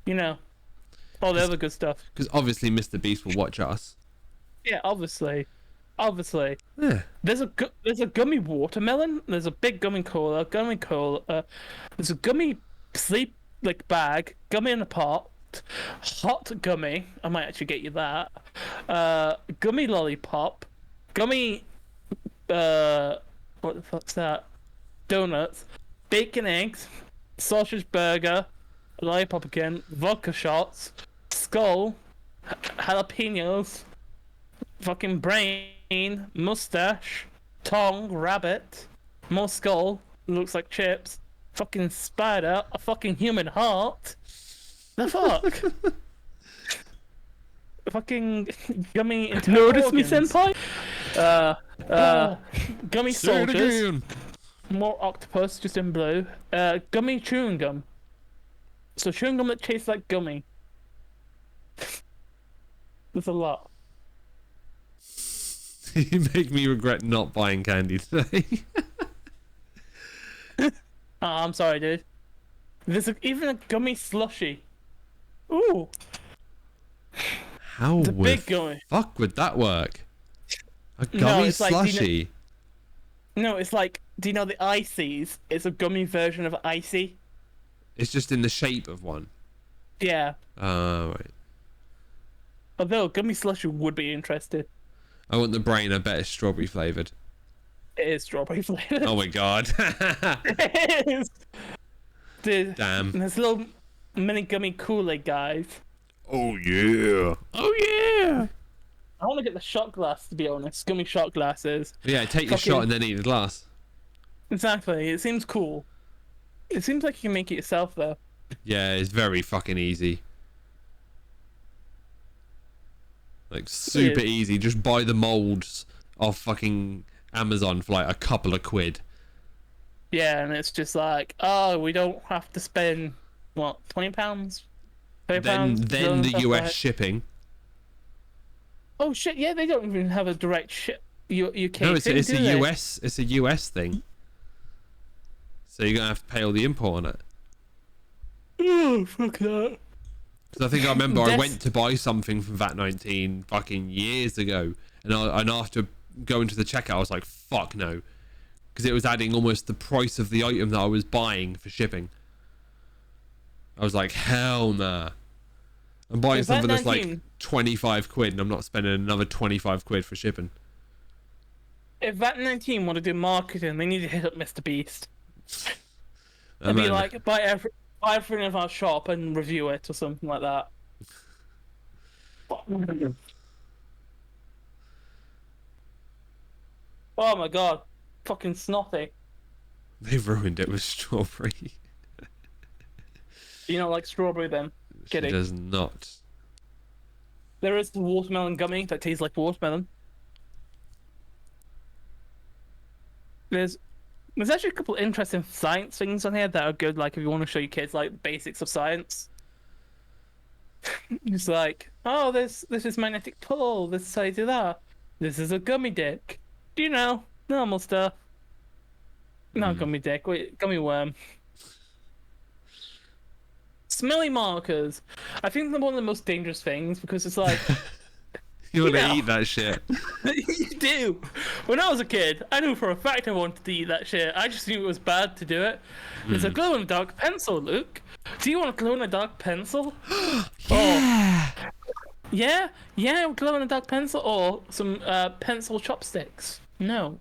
You know, all the other good stuff. Because obviously Mr. Beast will watch us. Yeah, obviously. Yeah. There's a gummy watermelon. There's a big gummy cola. There's a gummy sleep bag. Gummy in a pot. Hot gummy. I might actually get you that. Gummy lollipop. Gummy. What the fuck's that? Donuts. Bacon eggs. Sausage burger. Lollipop again. Vodka shots. Skull. Jalapenos. Fucking brain, mustache, tongue, rabbit, more skull, looks like chips, fucking spider, a fucking human heart. The fuck? fucking gummy internal Notice me, organs. senpai? Gummy Say it soldiers. again. More octopus, just in blue. Gummy chewing gum. So chewing gum that tastes like gummy. There's a lot. You make me regret not buying candy today. Oh, I'm sorry, dude. There's even a gummy slushy. Ooh, How the the big gummy. fuck would that work? A No, gummy it's like, you know- slushy? No, it's like, do you know the Ices? It's a gummy version of Icy. It's just in the shape of one. Yeah. Oh, right. Although gummy slushy would be interesting. I want the brain. I bet it's strawberry flavored. It is strawberry flavored. Oh my god. It is. Dude, Damn. there's little mini gummy Kool-Aid guys. Oh yeah. Oh yeah. I want to get the shot glass, to be honest. Gummy shot glasses. Yeah, take your Fucking- shot and then eat the glass. Exactly. It seems cool. It seems like you can make it yourself, though. Yeah, it's very fucking easy. Like super is. easy. Just buy the molds off fucking Amazon for like a couple of quid. Yeah, and it's just like, oh, we don't have to spend, what, £20? £30? Then doing the stuff US like- shipping. Oh shit! Yeah, they don't even have a direct UK. No, it's thing, a do they? US. It's a US thing. So you're gonna have to pay all the import on it. Oh fuck that! Because I think I remember I That's- went to buy something from VAT19 fucking years ago, and after going to the checkout, I was like, "Fuck no," because it was adding almost the price of the item that I was buying for shipping. I was like, "Hell nah!" I'm buying Is something that's like VAT19 25 quid, and I'm not spending another 25 quid for shipping. If VAT19 want to do marketing, they need to hit up Mr. Beast. And And be then- like, buy everything in our shop and review it or something like that. Oh my god, fucking snotty. They've ruined it with strawberry. You know, like strawberry then. She Kidding. does not. There is the watermelon gummy that tastes like watermelon. There's actually a couple of interesting science things on here that are good, like if you want to show your kids like basics of science. It's like, oh, this is magnetic pull, this is how you do that. This is a gummy dick. Do you know? Normal stuff. Not gummy dick, wait, gummy worm. Smelly markers. I think they're one of the most dangerous things because it's like You want to know. eat that shit? you do. When I was a kid, I knew for a fact I wanted to eat that shit. I just knew it was bad to do it. It's a glow in the dark pencil, Luke. Do you want a glow in the dark pencil? Yeah. Yeah, glow in the dark pencil or some pencil chopsticks. No.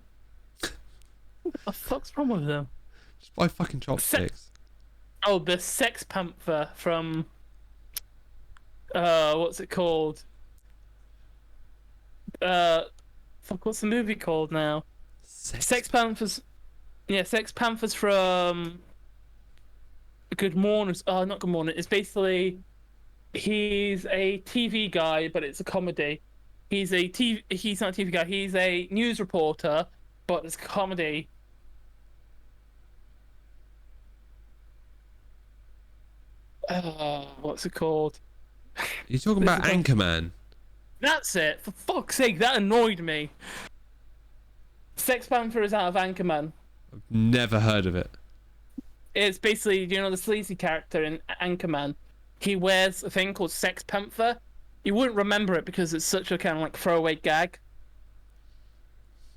What the fuck's wrong with them? Just buy fucking chopsticks. Oh, the Sex Panther from what's it called? Fuck, what's the movie called now? Sex Panthers. Yeah, Sex Panthers from Good Morning. Oh, not Good Morning. It's basically he's a TV guy, but it's a comedy. He's not a TV guy. He's a news reporter, but it's a comedy. What's it called? You're talking about This is Anchorman. That's it. For fuck's sake, that annoyed me. Sex Panther is out of Anchorman. I've never heard of it. It's basically, you know, the sleazy character in Anchorman. He wears a thing called Sex Panther. You wouldn't remember it because it's such a kind of like throwaway gag.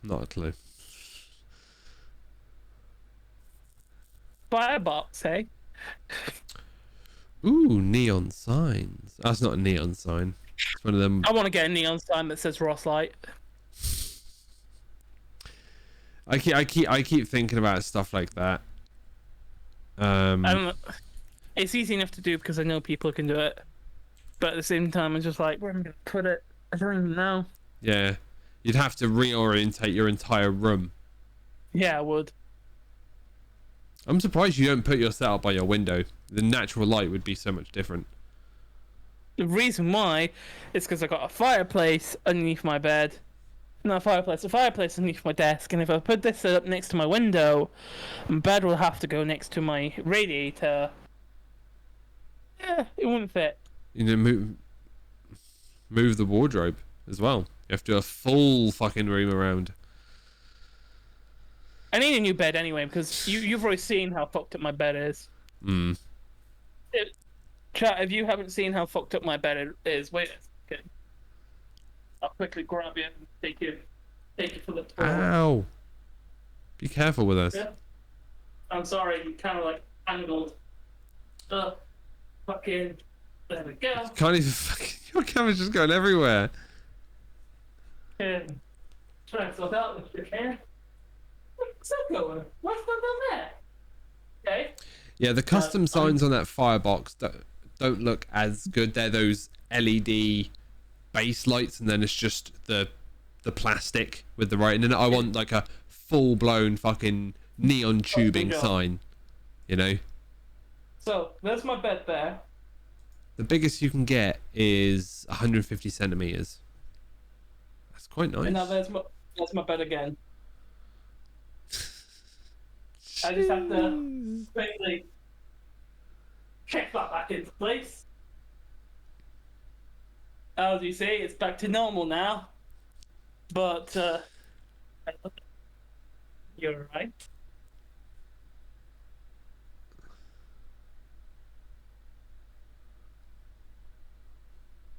Not a clue. Buy a box, hey? Ooh, neon signs. That's not a neon sign. It's one of them. I want to get a neon sign that says Ross Light. I keep thinking about stuff like that. I don't know. It's easy enough to do because I know people can do it. But at the same time, I'm just like, where am I going to put it? I don't even know. Yeah, you'd have to reorientate your entire room. Yeah, I would. I'm surprised you don't put your setup by your window. The natural light would be so much different. The reason why is because I got a fireplace underneath my bed. Not a fireplace underneath my desk. And if I put this up next to my window, my bed will have to go next to my radiator. Yeah, it wouldn't fit. You know, move the wardrobe as well. You have to do a full fucking room around. I need a new bed anyway because you've already seen how fucked up my bed is. Chat, if you haven't seen how fucked up my bed is, wait a second. I'll quickly grab you and take you for the tour. Ow! Be careful with us. Yeah. I'm sorry, you kind of like angled. Fucking. There we go. Can't even fucking. Your camera's just going everywhere. Try and sort out if you can. What's that going? What's going on there? Okay. Yeah, the custom signs on that firebox don't look as good. They're those LED base lights, and then it's just the plastic with the writing. And I want like a full blown fucking neon tubing sign. You know. So there's my bed there. The biggest you can get is 150 centimeters. That's quite nice. And now there's my bed again. I just have to quickly check that back into place. As you see, it's back to normal now. But you're right.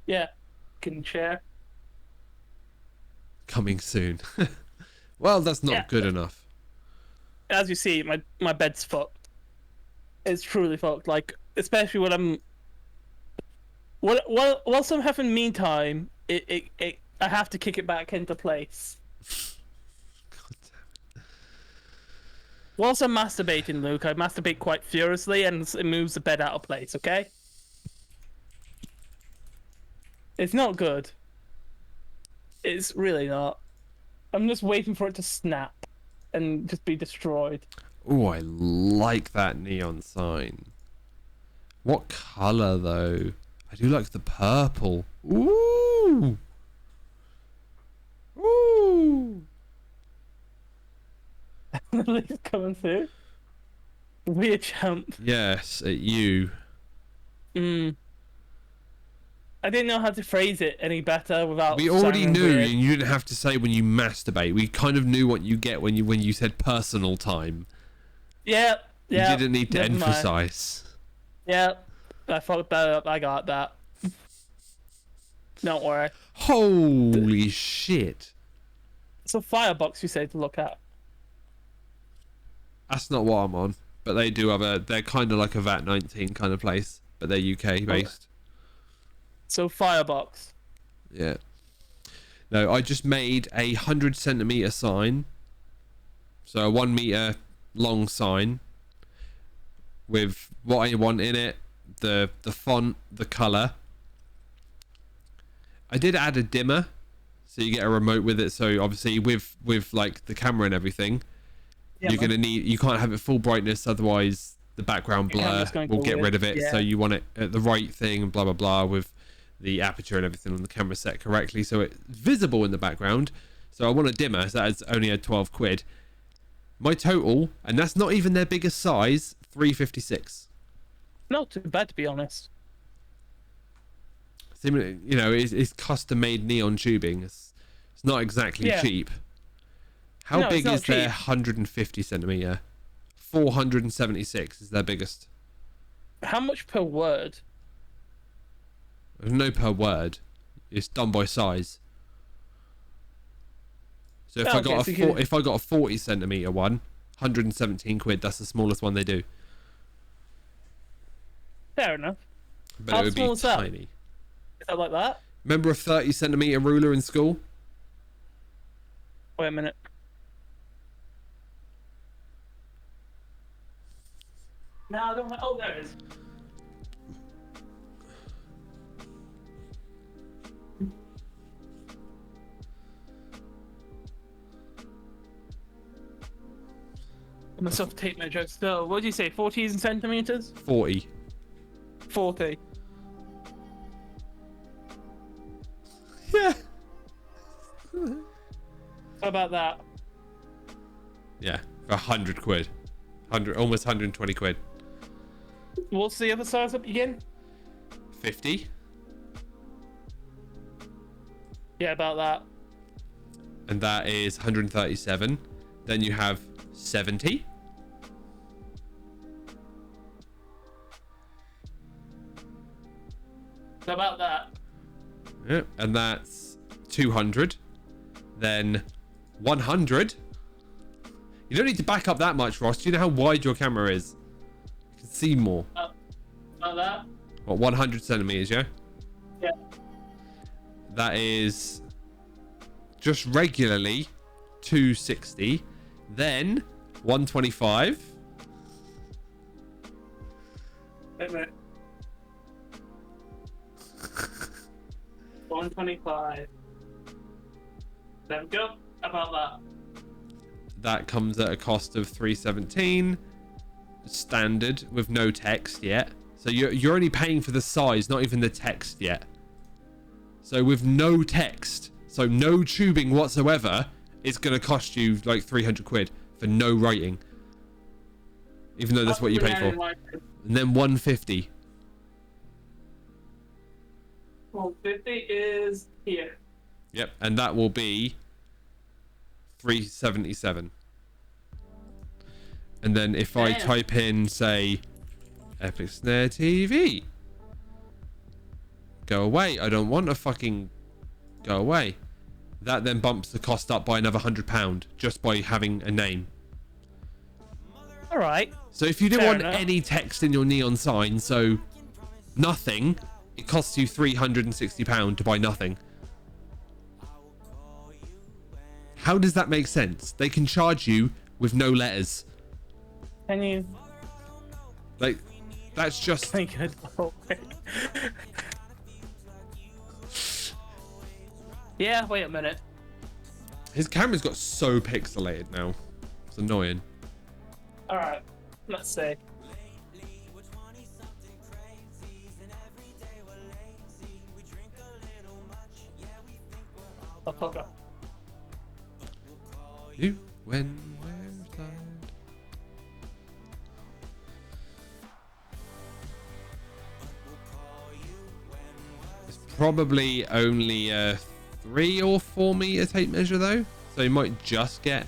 Yeah, can share. Coming soon. Well, that's not good enough. As you see, my bed's fucked. It's truly fucked. Like, especially when I'm. Whilst I'm having me time, I have to kick it back into place. God damn it. Whilst I'm masturbating, Luke, I masturbate quite furiously, and it moves the bed out of place. Okay. It's not good. It's really not. I'm just waiting for it to snap and just be destroyed. Oh, I like that neon sign. What colour though? I do like the purple. Ooh. Ooh. It's coming through. Weird champ. Yes, at you. I didn't know how to phrase it any better without. We already sounding knew, weird. and you didn't have to say when you masturbate. We kind of knew what you get when you said personal time. Yeah. You didn't need to never mind. emphasize. Yeah, I fucked that up. I got that. Don't worry. Holy shit. So Firebox, you say to look at. That's not what I'm on, but they do have they're kind of like a VAT 19 kind of place, but they're UK based. So Firebox. Yeah. No, I just made a 100 centimeter sign, so a 1 meter long sign with what I want in it, the font, the color. I did add a dimmer, so you get a remote with it. So obviously with like the camera and everything, you're gonna need. You can't have it full brightness, otherwise the background blur will get rid of it. Yeah. So you want it at the right thing and blah blah blah with the aperture and everything on the camera set correctly, so it's visible in the background. So I want a dimmer, so that's only at 12 quid. My total, and that's not even their biggest size, 356. Not too bad, to be honest. You know, it's custom made neon tubing. It's not exactly cheap. How No, it's big not is their cheap. 150 centimeter? 476 is their biggest. How much per word? There's no per word. It's done by size. So if Oh, I got okay, so if I got a 40 centimeter one, 117 quid. That's the smallest one they do. Fair enough. But How it would small be is that? tiny. Is that like that? Remember a 30 centimeter ruler in school? Wait a minute. No, I don't. Oh, there it is. I must have tape measure still. What did you say? 40 centimeters? 40. 40. How about that? Yeah, for 100 quid. Almost 120 quid. What's the other size up again? 50. Yeah, about that. And that is 137. Then you have 70. How about that? Yeah, and that's 200. Then 100. You don't need to back up that much, Ross. Do you know how wide your camera is? You can see more. About that? What, 100 centimeters, yeah? Yeah. That is just regularly 260. Then 125. Wait a minute. 125. There we go. How about that? That comes at a cost of 317. Standard with no text yet. So you're only paying for the size, not even the text yet. So with no text, so no tubing whatsoever, it's going to cost you like 300 quid for no writing. Even though that's what you pay for. And then 150. 150 is here. Yep, and that will be 377. And then if I type in, say, Epic Snare TV, go away. I don't want to fucking go away. That then bumps the cost up by another £100 just by having a name. All right. So if you didn't Fair want enough. any text in your neon sign, so nothing, it costs you £360 to buy nothing. How does that make sense? They can charge you with no letters. Can you? Like, that's just... Think it. Yeah, wait a minute. His camera's got so pixelated now. It's annoying. All right. Let's see. Oh, fuck up. You, when, where's that? It's probably only a 3 or 4 meter tape measure though, so you might just get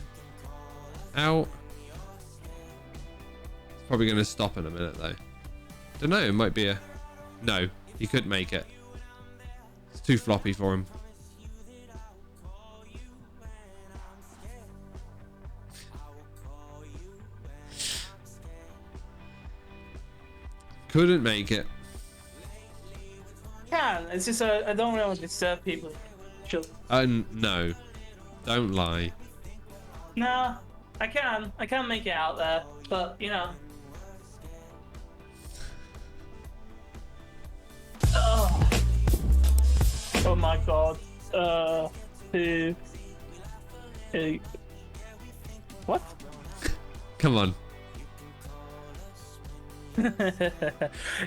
out. It's probably going to stop in a minute though. Don't know, it might be a... No, he couldn't make it. It's too floppy for him. Couldn't make it. Can. It's just I don't want to disturb people. Sure. No. Don't lie. No, I can. I can make it out there, but you know. Oh, oh my god. What? Come on.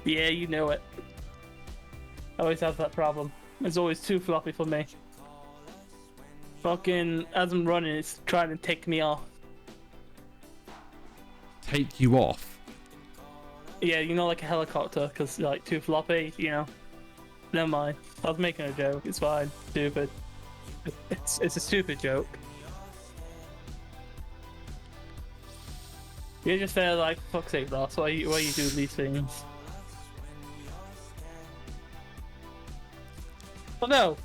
Yeah, you know it. I always have that problem. It's always too floppy for me. Fucking, as I'm running, it's trying to take me off. Take you off? Yeah, you know, like a helicopter, because like too floppy, you know. Never mind. I was making a joke. It's fine. Stupid. It's a stupid joke. You're just there like, fuck's sake, Ross. Why you do these things? But no.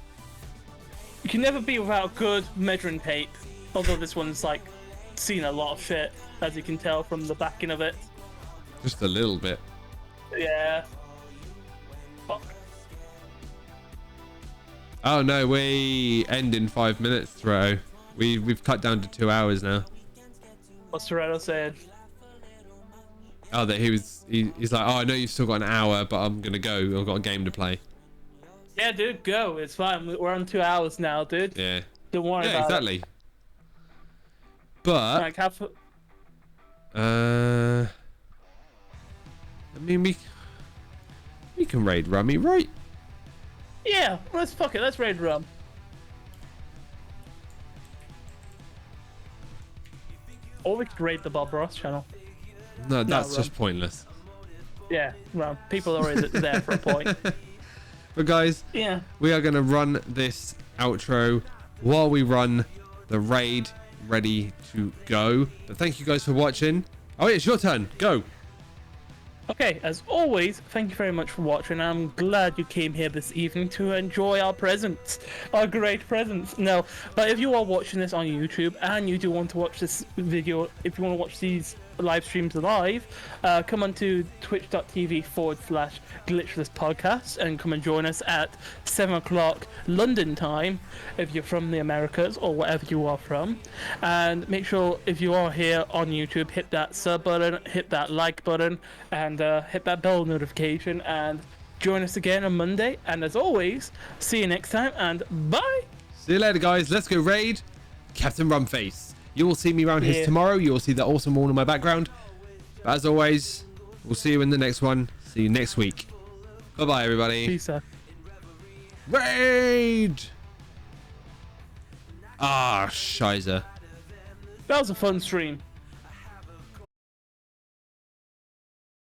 You can never be without good measuring tape. Although this one's like seen a lot of shit, as you can tell from the backing of it. Just a little bit. Yeah. Fuck. Oh no, we end in 5 minutes, Toretto. We've cut down to 2 hours now. What's Toretto saying? Oh, that he's like, oh, I know you've still got an hour, but I'm gonna go. I've got a game to play. Yeah, dude, go. It's fine. We're on 2 hours now, dude. Yeah. Don't worry Yeah, about exactly. it. But Like, have... I mean, we can raid Rummy, right? Yeah, let's fuck it. Let's raid rum. Or we could raid the Bob Ross channel. No, that's Ron. just pointless. Yeah, well, people are always there for a point. But guys, Yeah. we are going to run this outro while we run the raid ready to go. But thank you guys for watching. Oh, it's your turn. Go. Okay, as always, thank you very much for watching. I'm glad you came here this evening to enjoy our presents, our great presents. No, but if you are watching this on YouTube and you do want to watch this video, if you want to watch these live streams live, come on to twitch.tv/Glitchless Podcast and come and join us at 7 o'clock London time if you're from the Americas or wherever you are from. And make sure if you are here on YouTube, hit that sub button, hit that like button, and hit that bell notification, and join us again on Monday. And as always, see you next time, and bye. See you later, guys. Let's go raid Captain Rumface. You will see me around here tomorrow. You will see the awesome wall in my background. But as always, we'll see you in the next one. See you next week. Bye-bye, everybody. Peace out. Raid! Ah, Shizer. That was a fun stream.